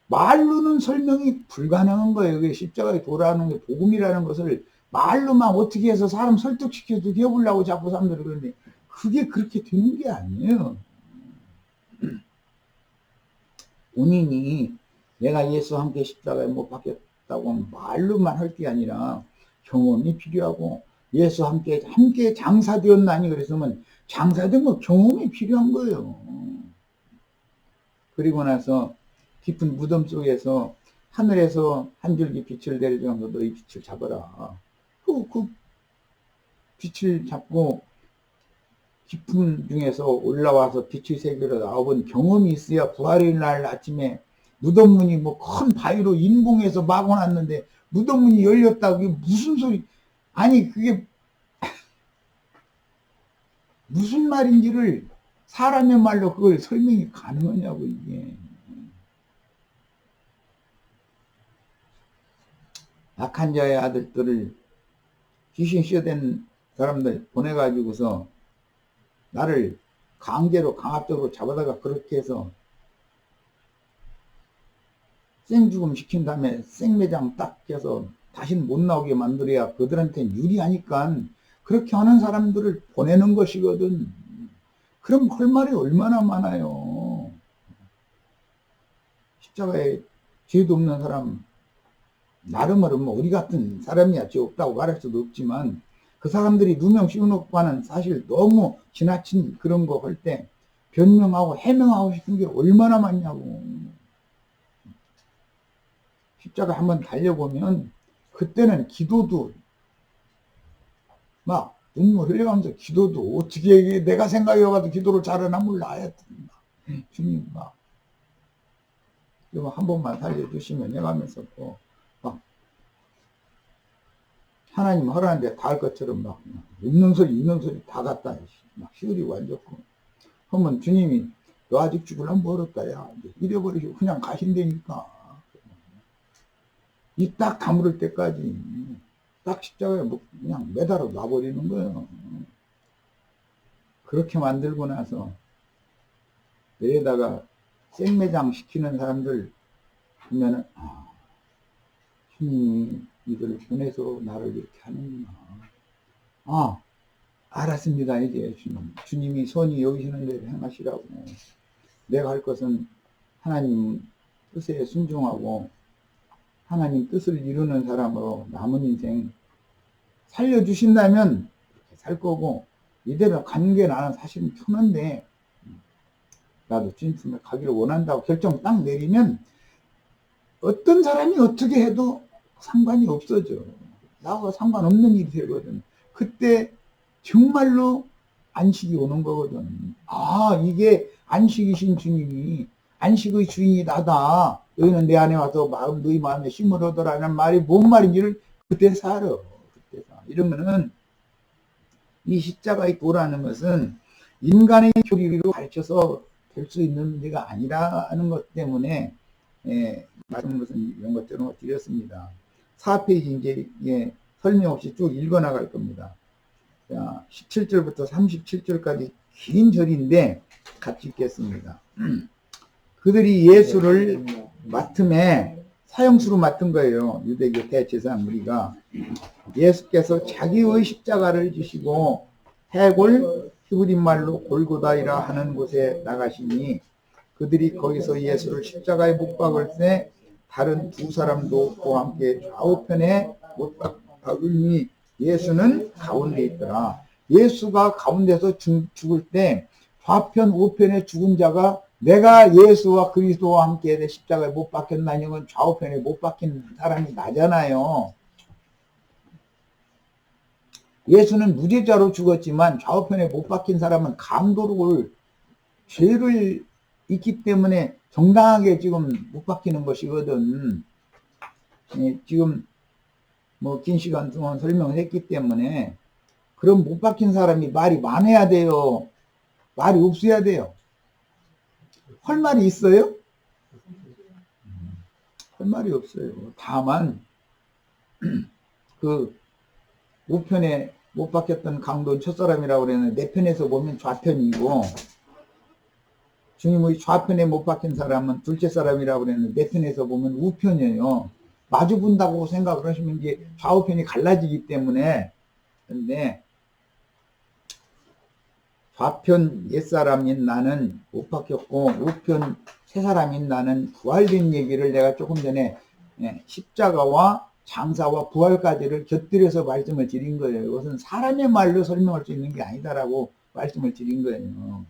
말로는 설명이 불가능한 거예요. 그게 십자가에 도라는 게 복음이라는 것을 말로만 어떻게 해서 사람 설득시켜서 해보려고 자꾸 사람들이 그러는데 그게 그렇게 되는 게 아니에요. 본인이 내가 예수와 함께 십자가에 못 박혔다고 말로만 할 게 아니라 경험이 필요하고 예수와 함께 장사되었나니 그랬으면 장사된 거 경험이 필요한 거예요. 그리고 나서 깊은 무덤 속에서 하늘에서 한 줄기 빛을 내려주면서 너희 빛을 잡아라. 그 빛을 잡고 깊은 중에서 올라와서 빛의 세계로 나와본 경험이 있어야 부활의 날 아침에 무덤문이 뭐 큰 바위로 인공해서 막아놨는데 무덤문이 열렸다고 그게 무슨 소리 아니 그게 무슨 말인지를 사람의 말로 그걸 설명이 가능하냐고 이게. 약한 자의 아들들을 귀신 씌어댄 사람들 보내가지고서 나를 강제로 강압적으로 잡아다가 그렇게 해서 생죽음 시킨 다음에 생매장 딱 해서 다시는 못 나오게 만들어야 그들한테는 유리하니까 그렇게 하는 사람들을 보내는 것이거든. 그럼 할 말이 얼마나 많아요. 십자가에 죄도 없는 사람 나름으로 뭐 우리 같은 사람이야 죄 없다고 말할 수도 없지만 그 사람들이 누명 씌워놓고는 사실 너무 지나친 그런 거 할 때 변명하고 해명하고 싶은 게 얼마나 많냐고. 십자가 한번 달려보면 그때는 기도도 막 눈물 흘려가면서 기도도 어떻게 내가 생각해봐도 기도를 잘하나 몰라. 주님 막 한 번만 살려주시면 해가면서 또 막 하나님 허락한데 다 할 것처럼 막 있는 소리 다 갖다 막 휘두르고 앉았고 그러면 주님이 너 아직 죽으려면 멀었다 야 잃어버리시고 그냥 가신다니까. 이 딱 다물을 때까지 딱 십자가에 그냥 매달아 놔버리는 거예요. 그렇게 만들고 나서 내에다가 생매장 시키는 사람들 보면은 주님이 이들을 보내서 나를 이렇게 하는구나. 알았습니다. 이제 주님이 선이 여기시는 대로 행하시라고. 내가 할 것은 하나님 뜻에 순종하고 하나님 뜻을 이루는 사람으로 남은 인생 살려주신다면 그렇게 살 거고 이대로 가는 게 나는 사실은 편한데 나도 주님을 가기를 원한다고 결정 딱 내리면 어떤 사람이 어떻게 해도 상관이 없어져. 나하고 상관없는 일이 되거든. 그때 정말로 안식이 오는 거거든. 이게 안식이신 주님이 안식의 주인이 나다. 너희는 내 안에 와서 너희 마음에 심을 얻으라는 말이 뭔 말인지를 그때 살아. 이러면은 이 십자가의 도라는 것은 인간의 교리로 가르쳐서 될 수 있는 문제가 아니라는 것 때문에 말씀 것은 이런 것들을 드렸습니다. 4페이지 이제 설명 없이 쭉 읽어 나갈 겁니다. 자, 17절부터 37절까지 긴 절인데 같이 읽겠습니다. 그들이 예수를 맡음에 사형수로 맡은 거예요. 유대교 대제사장 무리가. 예수께서 자기의 십자가를 지시고 해골 히브리 말로 골고다이라 하는 곳에 나가시니 그들이 거기서 예수를 십자가에 못 박을 때 다른 두 사람도 그와 함께 좌우편에 못 박으니 예수는 가운데 있더라. 예수가 가운데서 죽을 때 좌편 우편에 죽은 자가 내가 예수와 그리스도와 함께 십자가에 못 박혔나니 건 좌우편에 못 박힌 사람이 나잖아요. 예수는 무죄자로 죽었지만 좌우편에 못 박힌 사람은 강도를 죄를 있기 때문에 정당하게 지금 못 박히는 것이거든. 지금 뭐 긴 시간 동안 설명을 했기 때문에 그럼 못 박힌 사람이 말이 많아야 돼요? 말이 없어야 돼요? 할 말이 있어요? 할 말이 없어요. 다만 그 우편에 못 박혔던 강도는 첫사람이라고 그랬는데 내 편에서 보면 좌편이고 주님의 좌편에 못 박힌 사람은 둘째 사람이라고 그랬는데 내 편에서 보면 우편이에요. 마주 본다고 생각을 하시면 이제 좌우편이 갈라지기 때문에. 근데 좌편 옛사람인 나는 못 박혔고 우편 새사람인 나는 부활된 얘기를 내가 조금 전에 십자가와 장사와 부활까지를 곁들여서 말씀을 드린 거예요. 이것은 사람의 말로 설명할 수 있는 게 아니다라고 말씀을 드린 거예요.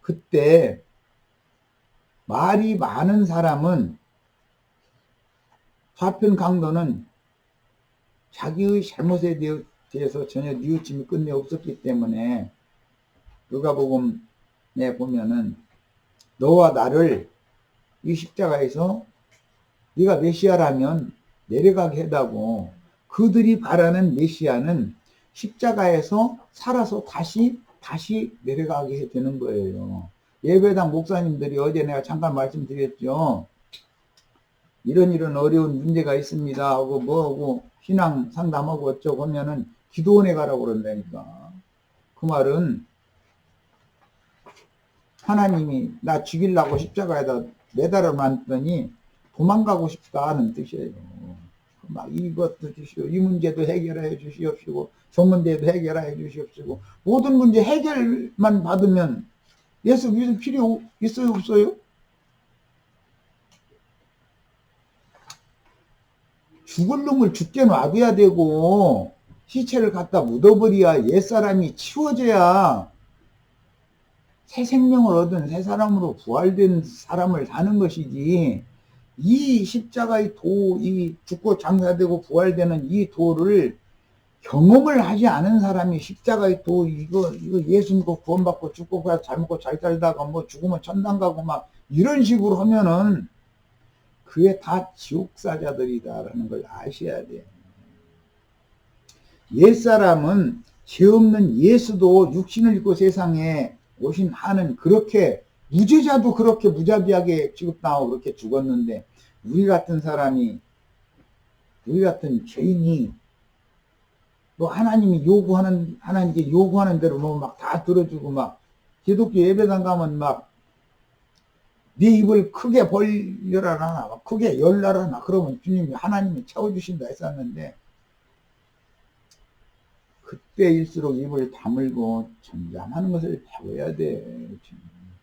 그때 말이 많은 사람은 좌편 강도는 자기의 잘못에 대해서 전혀 뉘우침이 끝내 없었기 때문에 누가복음에 보면은 너와 나를 이 십자가에서 네가 메시아라면 내려가게 해다고. 그들이 바라는 메시아는 십자가에서 살아서 다시 내려가게 되는 거예요. 예배당 목사님들이 어제 내가 잠깐 말씀드렸죠. 이런 어려운 문제가 있습니다 하고 뭐하고 신앙 상담하고 어쩌고 하면은 기도원에 가라고 그런다니까. 그 말은 하나님이 나 죽이려고 십자가에다 매달아 놨더니 도망가고 싶다는 뜻이에요. 막 이것도 주시오, 이 문제도 해결해 주시옵시고 저 문제도 해결해 주시옵시고 모든 문제 해결만 받으면 예수 믿을 필요 있어요 없어요? 죽을 놈을 죽게 놔둬야 되고 시체를 갖다 묻어버려야 옛사람이 치워져야 새 생명을 얻은 새 사람으로 부활된 사람을 사는 것이지. 이 십자가의 도, 이 죽고 장사되고 부활되는 이 도를 경험을 하지 않은 사람이 십자가의 도, 이거 예수 믿고 구원받고 죽고 잘 먹고 잘 살다가 뭐 죽으면 천당 가고 막 이런 식으로 하면은 그게 다 지옥사자들이다라는 걸 아셔야 돼요. 옛사람은 죄 없는 예수도 육신을 입고 세상에 오신 하는 그렇게 무죄자도 그렇게 무자비하게 취급당하고 그렇게 죽었는데 우리 같은 사람이 우리 같은 죄인이 뭐 하나님이 요구하는 하나님께 요구하는 대로 뭐 막 다 들어주고 막 기독교 예배당 가면 막 네 입을 크게 벌려라 막 크게 열라라 나 그러면 주님이 하나님이 채워주신다 했었는데 그때일수록 입을 다물고 잠잠하는 것을 배워야 돼.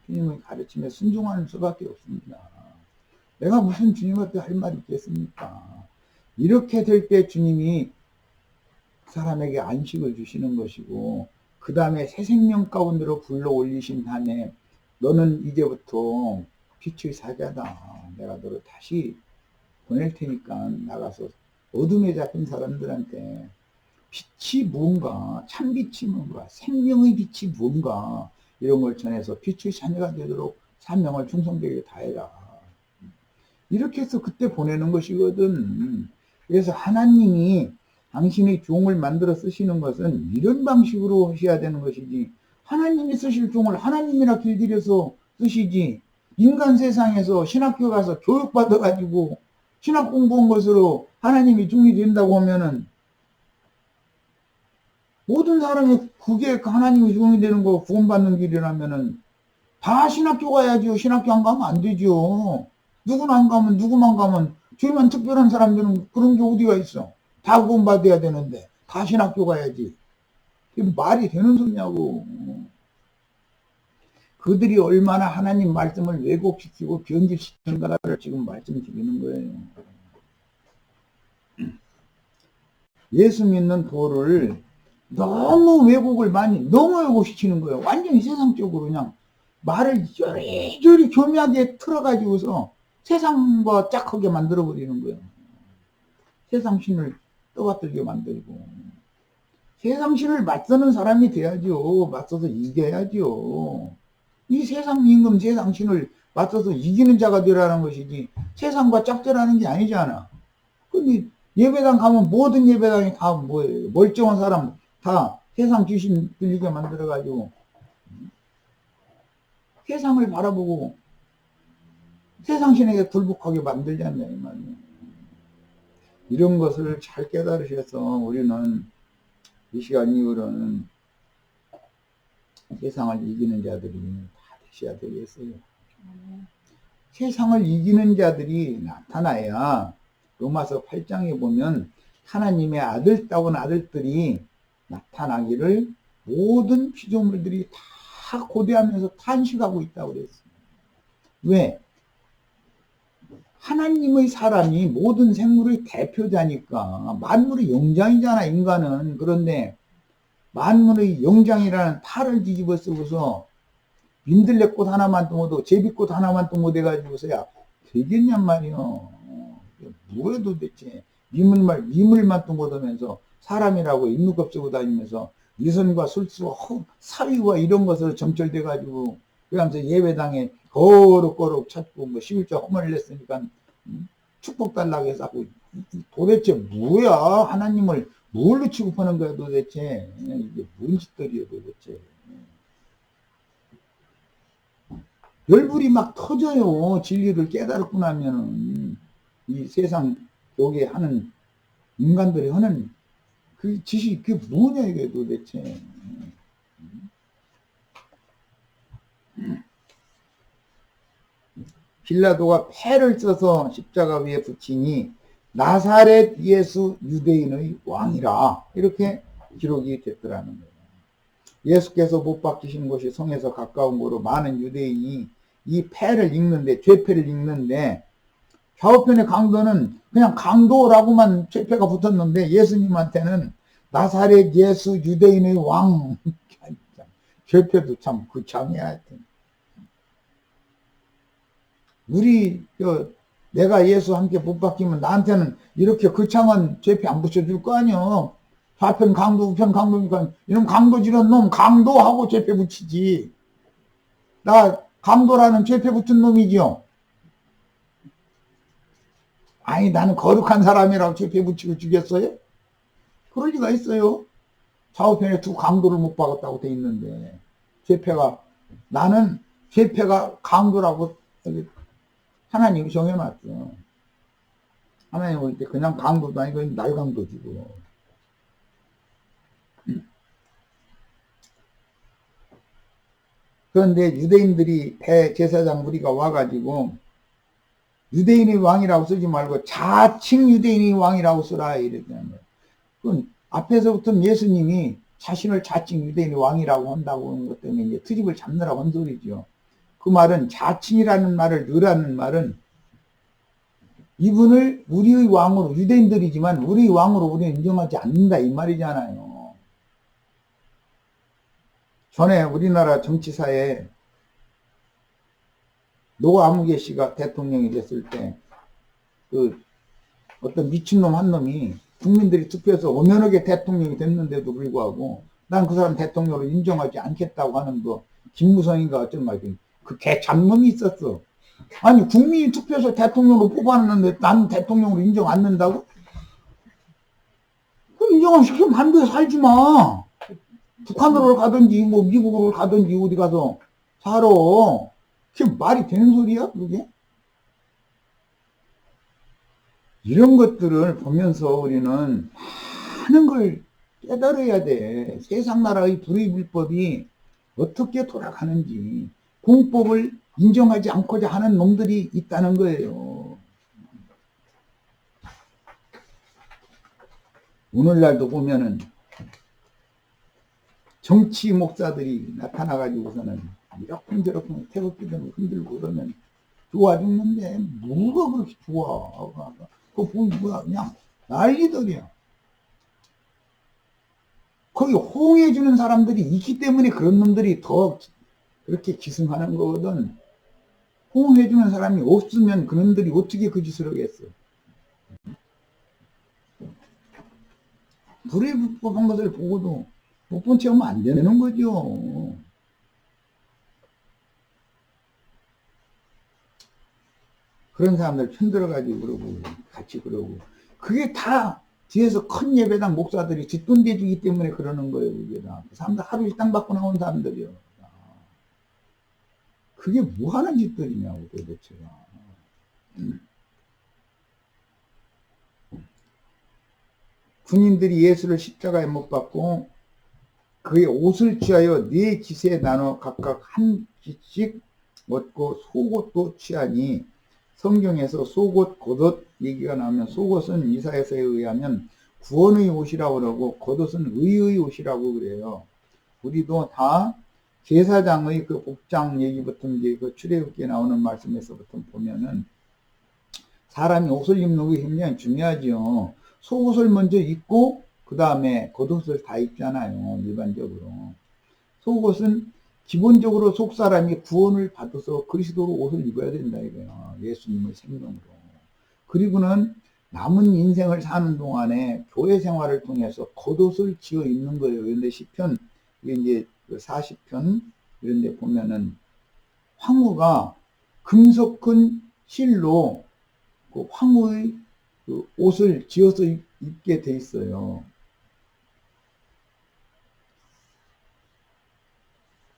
주님의 가르침에 순종하는 수밖에 없습니다. 내가 무슨 주님한테 할 말이 있겠습니까? 이렇게 될 때 주님이 사람에게 안식을 주시는 것이고 그 다음에 새 생명 가운데로 불러 올리신 다음에 너는 이제부터 빛의 사자다. 내가 너를 다시 보낼 테니까 나가서 어둠에 잡힌 사람들한테 빛이 무언가, 참빛이 뭔가, 생명의 빛이 무언가 이런 걸 전해서 빛의 자녀가 되도록 사명을 충성되게 다해라. 이렇게 해서 그때 보내는 것이거든. 그래서 하나님이 당신의 종을 만들어 쓰시는 것은 이런 방식으로 하셔야 되는 것이지 하나님이 쓰실 종을 하나님이라 길들여서 쓰시지 인간 세상에서 신학교 가서 교육받아가지고 신학 공부한 것으로 하나님이 종이 된다고 하면은 모든 사람이 그게 하나님의 종이 되는 거 구원받는 길이라면은 다 신학교 가야죠. 신학교 안 가면 안 되죠. 누구나 안 가면 누구만 가면 저희만 특별한 사람들은 그런 게 어디가 있어. 다 구원받아야 되는데 다 신학교 가야지. 그게 말이 되는 소리냐고. 그들이 얼마나 하나님 말씀을 왜곡시키고 변질시키는가를 지금 말씀드리는 거예요. 예수 믿는 도를 너무 왜곡을 너무 왜곡시키는 거예요. 완전히 세상적으로 그냥 말을 요리조리 교묘하게 틀어가지고서 세상과 짝하게 만들어버리는 거예요. 세상 신을 떠받들게 만들고. 세상 신을 맞서는 사람이 돼야죠. 맞서서 이겨야죠. 이 세상 임금 세상 신을 맞서서 이기는 자가 되라는 것이지 세상과 짝절하는 게 아니잖아. 근데 예배당 가면 모든 예배당이 다 뭐예요? 멀쩡한 사람 다 세상 귀신 들리게 만들어가지고 세상을 바라보고 세상 신에게 굴복하게 만들잖아요. 이 말이에요. 이런 것을 잘 깨달으셔서 우리는 이 시간 이후로는 세상을 이기는 자들이 다 되셔야 되겠어요. 세상을 이기는 자들이 나타나야 로마서 8장에 보면 하나님의 아들다운 아들들이 나타나기를 모든 피조물들이 다 고대하면서 탄식하고 있다고 그랬어요. 왜? 하나님의 사람이 모든 생물의 대표자니까. 만물의 영장이잖아, 인간은. 그런데 만물의 영장이라는 팔을 뒤집어 쓰고서 민들레꽃 하나만 뚱어도 제비꽃 하나만 뚱어 돼가지고서야 되겠냔 말이요. 뭐야 도대체. 미물만 뚱어다면서 사람이라고 입누겁 쓰고 다니면서 위선과 술수와 사위와 이런 것으로 점철돼가지고 그러면서 예배당에 거룩거룩 찾고 뭐 11조 허물을 냈으니까 축복 달라고 해서 하고 도대체 뭐야. 하나님을 뭘로 취급하는 거야 도대체. 이게 뭔 짓들이야 도대체. 열불이 막 터져요. 진리를 깨달고 나면은 이 세상 여기 하는 인간들이 하는 그 짓이 그게 뭐냐 이게 도대체. 빌라도가 패를 써서 십자가 위에 붙이니 나사렛 예수 유대인의 왕이라 이렇게 기록이 됐더라는 거예요. 예수께서 못 박히신 곳이 성에서 가까운 거로 많은 유대인이 이 패를 읽는데 죄패를 읽는데 좌우편의 강도는 그냥 강도라고만 죄패가 붙었는데 예수님한테는 나사렛 예수 유대인의 왕 죄패도 참 그참이야. 하여튼 우리 내가 예수 함께 못 박히면 나한테는 이렇게 거창한 죄패 안 붙여줄 거 아니야. 좌편 강도 우편 강도니까 이런 강도지런 놈 강도하고 죄패 붙이지. 나 강도라는 죄패 붙은 놈이죠. 아니 나는 거룩한 사람이라고 죄패 붙이고 주겠어요? 그럴 리가 있어요. 좌우편에 두 강도를 못 박았다고 돼 있는데 죄패가 나는 죄패가 강도라고 하나님이 정해놨어. 하나님 볼 때 그냥 강도도 아니고 날강도지고. 그런데 유대인들이 대제사장 무리가 와가지고 유대인의 왕이라고 쓰지 말고 자칭 유대인의 왕이라고 쓰라 이렇게 하는 거예요. 그건 앞에서부터 예수님이 자신을 자칭 유대인의 왕이라고 한다고 하는 것 때문에 이제 트집을 잡느라고 한 소리죠. 그 말은 자칭이라는 말을 넣으라는 말은 이분을 우리의 왕으로 유대인들이지만 우리의 왕으로 우리는 인정하지 않는다 이 말이잖아요. 전에 우리나라 정치사에 노아무개 씨가 대통령이 됐을 때 그 어떤 미친놈 한 놈이 국민들이 투표해서 엄연하게 대통령이 됐는데도 불구하고 난 그 사람 대통령으로 인정하지 않겠다고 하는 거 김무성인가 어쩐 말이지 그 개 잡놈이 있었어. 아니 국민이 투표해서 대통령으로 뽑았는데 난 대통령으로 인정 안 한다고? 그 인정을 시키면 반대에 살지 마. 북한으로 가든지 뭐 미국으로 가든지 어디 가서 살아. 그게 말이 되는 소리야 그게? 이런 것들을 보면서 우리는 많은 걸 깨달아야 돼. 세상 나라의 불의 불법이 어떻게 돌아가는지 공법을 인정하지 않고자 하는 놈들이 있다는 거예요. 오늘날도 보면은 정치 목사들이 나타나가지고서는 이렇게 태극기를 흔들고 그러면 좋아 죽는데 뭐가 그렇게 좋아. 그거 보면 뭐야 그냥 난리들이야. 거기 호응해주는 사람들이 있기 때문에 그런 놈들이 더 그렇게 기승하는 거거든. 호응해주는 사람이 없으면 그놈들이 어떻게 그 짓을 하겠어. 불의법한 것을 보고도 못 본 채 하면 안 되는 거죠. 그런 사람들 편들어가지고 그러고 같이 그러고 그게 다 뒤에서 큰 예배당 목사들이 뒷돈 대주기 때문에 그러는 거예요. 그게 다. 그 사람들 하루 일당 받고 나온 사람들이요. 그게 뭐 하는 짓들이냐고 도대체가. 군인들이 예수를 십자가에 못 박고 그의 옷을 취하여 네 기세에 나눠 각각 한 기씩 얻고 속옷도 취하니 성경에서 속옷, 겉옷 얘기가 나오면 속옷은 이사야서에 의하면 구원의 옷이라고 그러고 겉옷은 의의 옷이라고 그래요. 우리도 다 제사장의 그 복장 얘기부터 이제 그 출애굽기에 나오는 말씀에서부터 보면은 사람이 옷을 입는 게 굉장히 중요하죠. 속옷을 먼저 입고 그 다음에 겉옷을 다 입잖아요. 일반적으로. 속옷은 기본적으로 속사람이 구원을 받아서 그리스도로 옷을 입어야 된다 이거예요. 예수님의 생명으로. 그리고는 남은 인생을 사는 동안에 교회 생활을 통해서 겉옷을 지어 입는 거예요. 그런데 시편, 이게 이제 40편 이런 데 보면은 황후가 금속근 실로 그 황후의 그 옷을 지어서 입게 돼 있어요.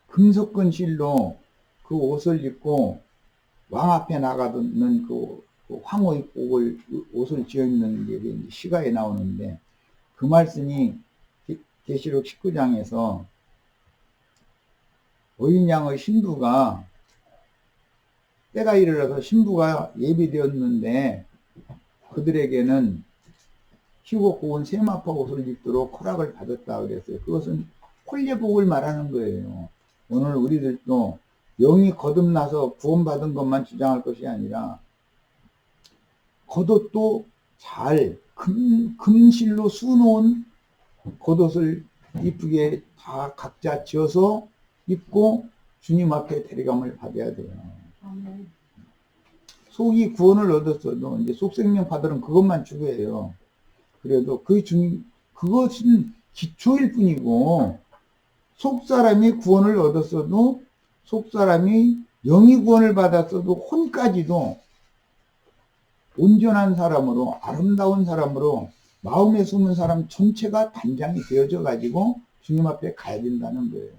금속근 실로 그 옷을 입고 왕 앞에 나가는 그 황후의 옷을 지어 입는 게 시가에 나오는데 그 말씀이 계시록 19장에서 어린 양의 신부가 때가 이르러서 신부가 예비되었는데 그들에게는 희고 고운 세마포 옷을 입도록 허락을 받았다 그랬어요. 그것은 혼례복을 말하는 거예요. 오늘 우리들도 영이 거듭나서 구원받은 것만 주장할 것이 아니라 겉옷도 잘 금실로 수놓은 겉옷을 이쁘게 다 각자 지어서 입고 주님 앞에 데려감을 받아야 돼요. 속이 구원을 얻었어도 이제 속생명 받으면 그것만 추구해요. 그래도 그것은 기초일 뿐이고 속사람이 구원을 얻었어도 속사람이 영이 구원을 받았어도 혼까지도 온전한 사람으로 아름다운 사람으로 마음에 숨은 사람 전체가 단장이 되어져 가지고 주님 앞에 가야 된다는 거예요.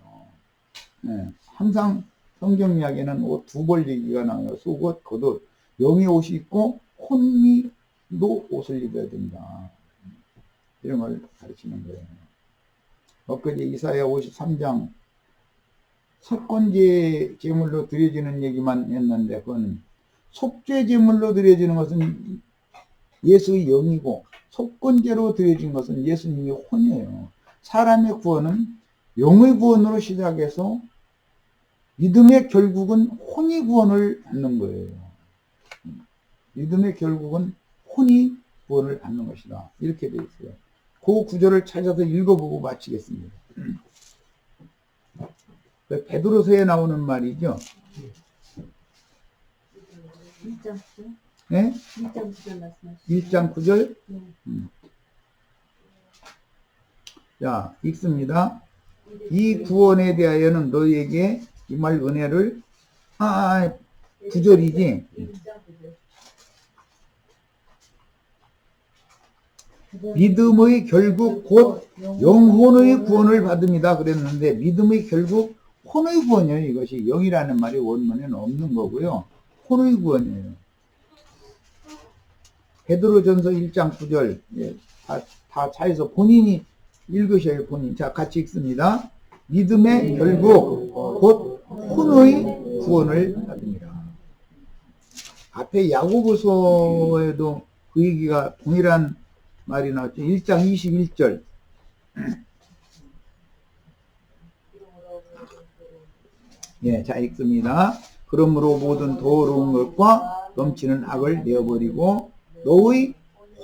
네, 항상 성경 이야기는 옷 두 벌 얘기가 나와요. 속옷, 겉옷. 영의 옷이 있고 혼이도 옷을 입어야 된다. 이런 걸 가르치는 거예요. 엊그제 이사야 53장 속건제 제물로 드려지는 얘기만 했는데 그건 속죄 제물로 드려지는 것은 예수의 영이고 속건제로 드려진 것은 예수님의 혼이에요. 사람의 구원은 영의 구원으로 시작해서 믿음의 결국은 혼이 구원을 받는 거예요. 믿음의 결국은 혼이 구원을 받는 것이다. 이렇게 되어 있어요. 그 구절을 찾아서 읽어보고 마치겠습니다. 베드로서에 나오는 말이죠. 1장 9절? 네? 1장 9절 말씀하시죠. 1장 9절? 네. 자, 읽습니다. 이 구원에 대하여는 너희에게 이 말 은혜를 9절이지. 1장 9절. 믿음의 결국 곧 영혼의 구원을 받음이다 그랬는데 믿음의 결국 혼의 구원이에요. 이것이 영이라는 말이 원문에는 없는 거고요. 혼의 구원이에요. 베드로전서 1장 9절 다 차에서 본인이 읽으셔요. 본인. 자, 같이 읽습니다. 믿음의 결국 곧 혼의 구원을 받음이라. 앞에 야고보서에도 그 얘기가 동일한 말이 나왔죠. 1장 21절. 예, 자, 읽습니다. 그러므로 모든 더러운 것과 넘치는 악을 내어버리고 너의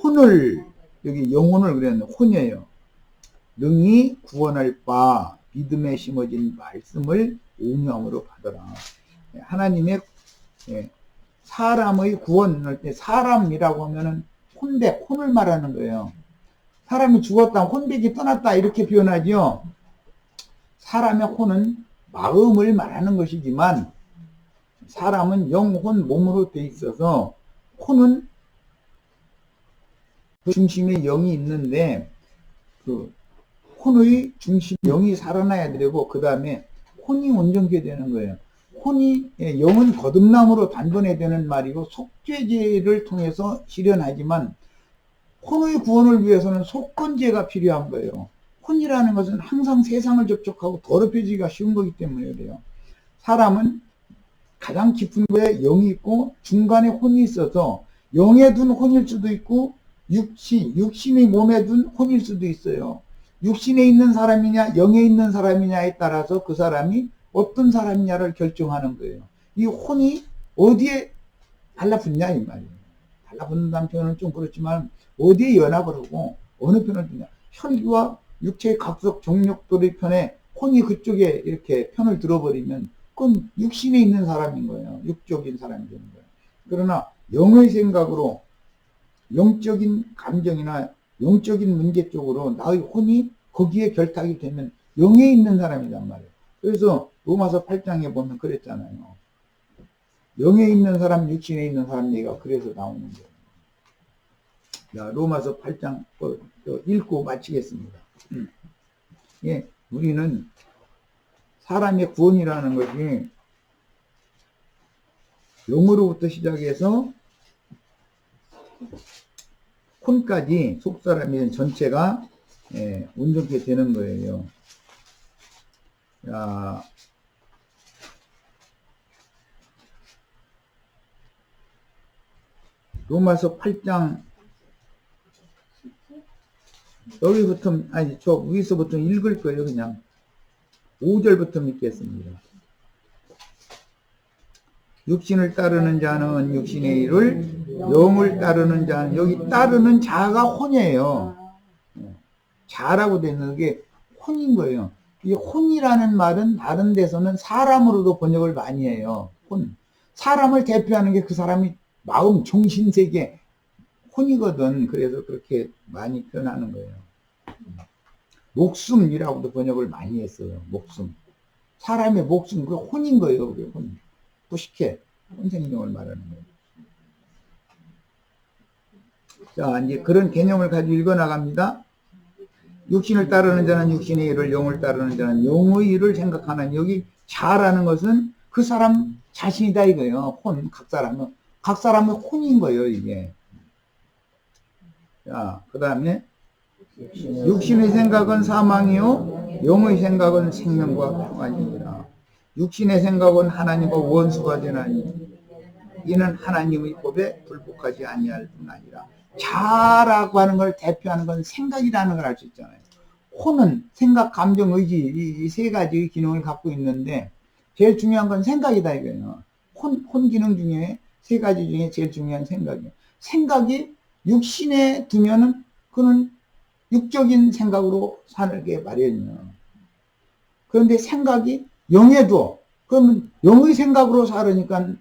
혼을, 여기 영혼을 그랬는데 혼이에요. 능히 구원할 바 믿음에 심어진 말씀을 온유함으로 받아라. 하나님의 사람의 구원을 때 사람이라고 하면은 혼을 말하는 거예요. 사람이 죽었다, 혼백이 떠났다 이렇게 표현하죠. 사람의 혼은 마음을 말하는 것이지만 사람은 영혼 몸으로 돼 있어서 혼은 그 중심에 영이 있는데 그 혼의 중심 영이 살아나야 되고 그 다음에 혼이 온전케 되는 거예요. 혼이 영은 거듭남으로 단번에 되는 말이고 속죄제를 통해서 실현하지만 혼의 구원을 위해서는 속건제가 필요한 거예요. 혼이라는 것은 항상 세상을 접촉하고 더럽혀지기가 쉬운 거기 때문에 그래요. 사람은 가장 깊은 곳에 영이 있고 중간에 혼이 있어서 영에 둔 혼일 수도 있고 육신이 몸에 둔 혼일 수도 있어요. 육신에 있는 사람이냐 영에 있는 사람이냐에 따라서 그 사람이 어떤 사람이냐를 결정하는 거예요. 이 혼이 어디에 달라붙냐 이 말이에요. 달라붙는다는 표현은 좀 그렇지만 어디에 연합을 하고 어느 편을 두냐. 혈기와 육체의 각석 정력돌의 편에 혼이 그쪽에 이렇게 편을 들어버리면 그건 육신에 있는 사람인 거예요. 육적인 사람이 되는 거예요. 그러나 영의 생각으로 영적인 감정이나 영적인 문제 쪽으로 나의 혼이 거기에 결탁이 되면 영에 있는 사람이란 말이에요. 그래서 로마서 8장에 보면 그랬잖아요. 영에 있는 사람, 육신에 있는 사람 얘기가 그래서 나오는 거예요. 자, 로마서 8장 읽고 마치겠습니다. 예, 우리는 사람의 구원이라는 것이 영으로부터 시작해서 혼까지 속사람이 전체가 온전케 되는 거예요. 자, 로마서 8장 여기부터 아니 저 위에서부터 읽을 거예요. 그냥 5절부터 읽겠습니다. 육신을 따르는 자는 육신의 일을 영을 따르는 자는 여기 따르는 자가 혼이에요. 자라고 되는 게 혼인 거예요. 이 혼이라는 말은 다른 데서는 사람으로도 번역을 많이 해요. 혼. 사람을 대표하는 게 그 사람이 마음, 정신 세계 혼이거든. 그래서 그렇게 많이 표현하는 거예요. 목숨이라고도 번역을 많이 했어요. 목숨. 사람의 목숨, 그 혼인 거예요. 그게 혼. 부식해. 혼생명을 말하는 거예요. 자, 이제 그런 개념을 가지고 읽어 나갑니다. 육신을 따르는 자는 육신의 일을, 영을 따르는 자는 영의 일을 생각하는 여기 자라는 것은 그 사람 자신이다 이거예요. 혼, 각 사람의 혼인 거예요, 이게. 자, 그 다음에 육신의 생각은 사망이요 영의 생각은 생명과 평안이니라. 육신의 생각은 하나님과 원수가 되나니 이는 하나님의 법에 불복하지 아니할 뿐 아니라. 자라고 하는 걸 대표하는 건 생각이라는 걸 알 수 있잖아요. 혼은 생각, 감정, 의지 이 세 가지의 기능을 갖고 있는데 제일 중요한 건 생각이다 이거예요. 혼 기능 중에 세 가지 중에 제일 중요한 생각이에요. 생각이 육신에 두면은 그는 육적인 생각으로 살게 마련이에요. 그런데 생각이 영에 둬. 그러면 영의 생각으로 살으니까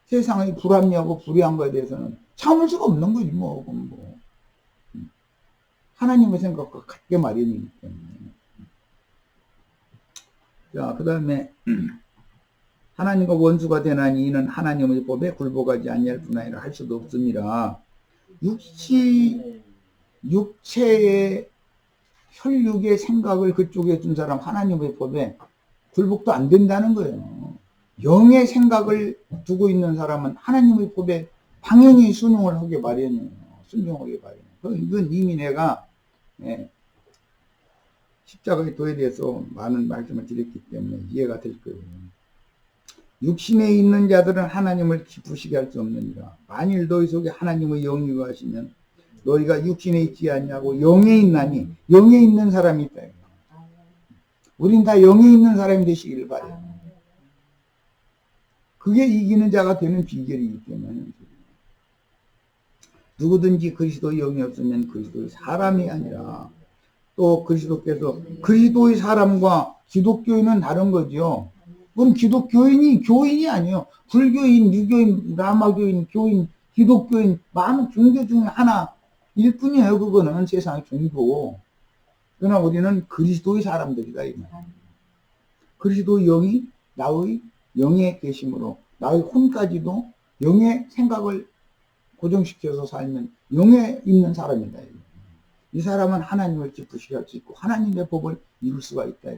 세상의 불합리하고 불의한 거에 대해서는 참을 수가 없는 거지 뭐. 하나님의 생각과 같게 마련이기 때문에. 자, 그 다음에 하나님과 원수가 되나니 이는 하나님의 법에 굴복하지 아니할 뿐 아니라 할 수도 없습니다. 육체의 혈육의 생각을 그쪽에 둔 사람 하나님의 법에 굴복도 안 된다는 거예요. 영의 생각을 두고 있는 사람은 하나님의 법에 당연히 순응을 하게 마련이에요. 순종하게 마련이에요. 이건 이미 내가 십자가의 도에 대해서 많은 말씀을 드렸기 때문에 이해가 될 거예요. 육신에 있는 자들은 하나님을 기쁘시게 할 수 없느니라. 만일 너희 속에 하나님의 영이 거하시면 너희가 육신에 있지 않냐고 영에 있나니 영에 있는 사람이 있다. 우린 다 영에 있는 사람이 되시기를 바래요. 그게 이기는 자가 되는 비결이기 때문에. 누구든지 그리스도의 영이 없으면 그리스도의 사람이 아니라, 또 그리스도께서 그리스도의 사람과 기독교인은 다른 거죠. 그럼 기독교인이 교인이 아니에요. 불교인, 유교인, 라마교인, 교인, 기독교인 많은 종교 중에 하나일 뿐이에요. 그거는 세상의 종교. 그러나 우리는 그리스도의 사람들이다 이 말이에요. 그리스도의 영이 나의 영에 계심으로 나의 혼까지도 영의 생각을 고정시켜서 살면 영에 있는 사람이다. 이 사람은 하나님을 기쁘시게 할 수 있고 하나님의 법을 이룰 수가 있다.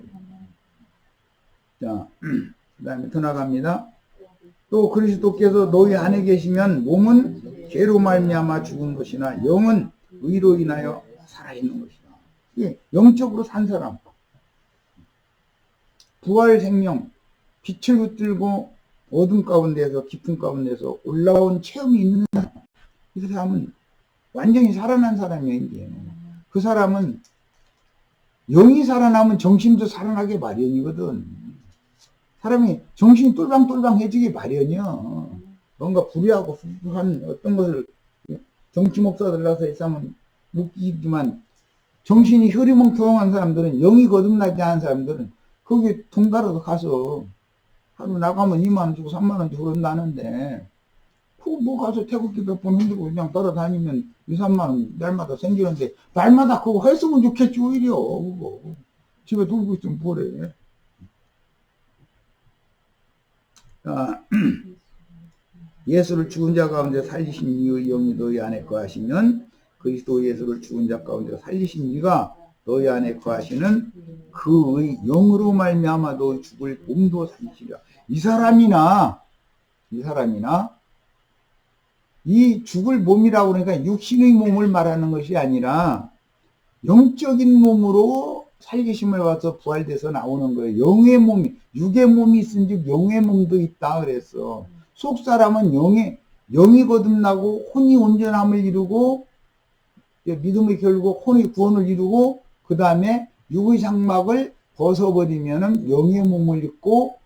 자, 그 다음에 더 나갑니다. 또 그리스도께서 너희 안에 계시면 몸은 죄로 말미암아 죽은 것이나 영은 의로 인하여 살아있는 것이다. 예, 영적으로 산 사람, 부활 생명, 빛을 붙들고 어둠 가운데서 깊은 가운데서 올라온 체험이 있는 사람, 이 사람은 완전히 살아난 사람이에요. 이제. 그 사람은 영이 살아나면 정신도 살아나게 마련이거든. 사람이 정신이 똘방똘방해지기 마련이야. 뭔가 불의하고 한 어떤 것을 정치 목사들 나서 있으면 웃기지만 정신이 흐리멍텅한 사람들은, 영이 거듭나지 않은 사람들은 거기 통가라도 가서 하루 나가면 2만 원 주고 3만 원 주고 그런다는데, 그거 뭐 가서 태극기 몇 번 흔들고 그냥 따라다니면 2, 3만 원 날마다 생기는데, 날마다 그거 했으면 좋겠지 오히려. 그거 집에 놀고 있으면 뭐래. 아, 예수를 죽은 자 가운데 살리신 이의 영이 너희 안에 거하시면 그리스도 예수를 죽은 자 가운데 살리신 이가 너희 안에 거하시는 그의 영으로 말미암아 너희 죽을 몸도 살리시리라. 이 사람이나 이 죽을 몸이라고 그러니까 육신의 몸을 말하는 것이 아니라 영적인 몸으로 살기심을 와서 부활돼서 나오는 거예요. 영의 몸이, 육의 몸이 있은즉 영의 몸도 있다 그랬어. 속 사람은 영이 거듭나고 혼이 온전함을 이루고 믿음의 결국 혼의 구원을 이루고 그 다음에 육의 장막을 벗어버리면은 영의 몸을 입고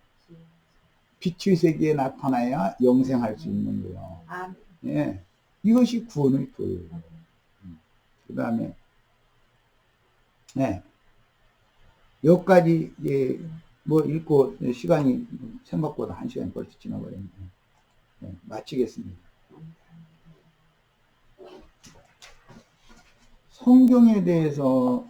빛의 세계에 나타나야 영생할 수 있는 거예요. 예, 이것이 구원의 도예요. 그 다음에 네, 여기까지 뭐 읽고 시간이 생각보다 1시간이 벌써 지나버렸네요. 네, 마치겠습니다. 성경에 대해서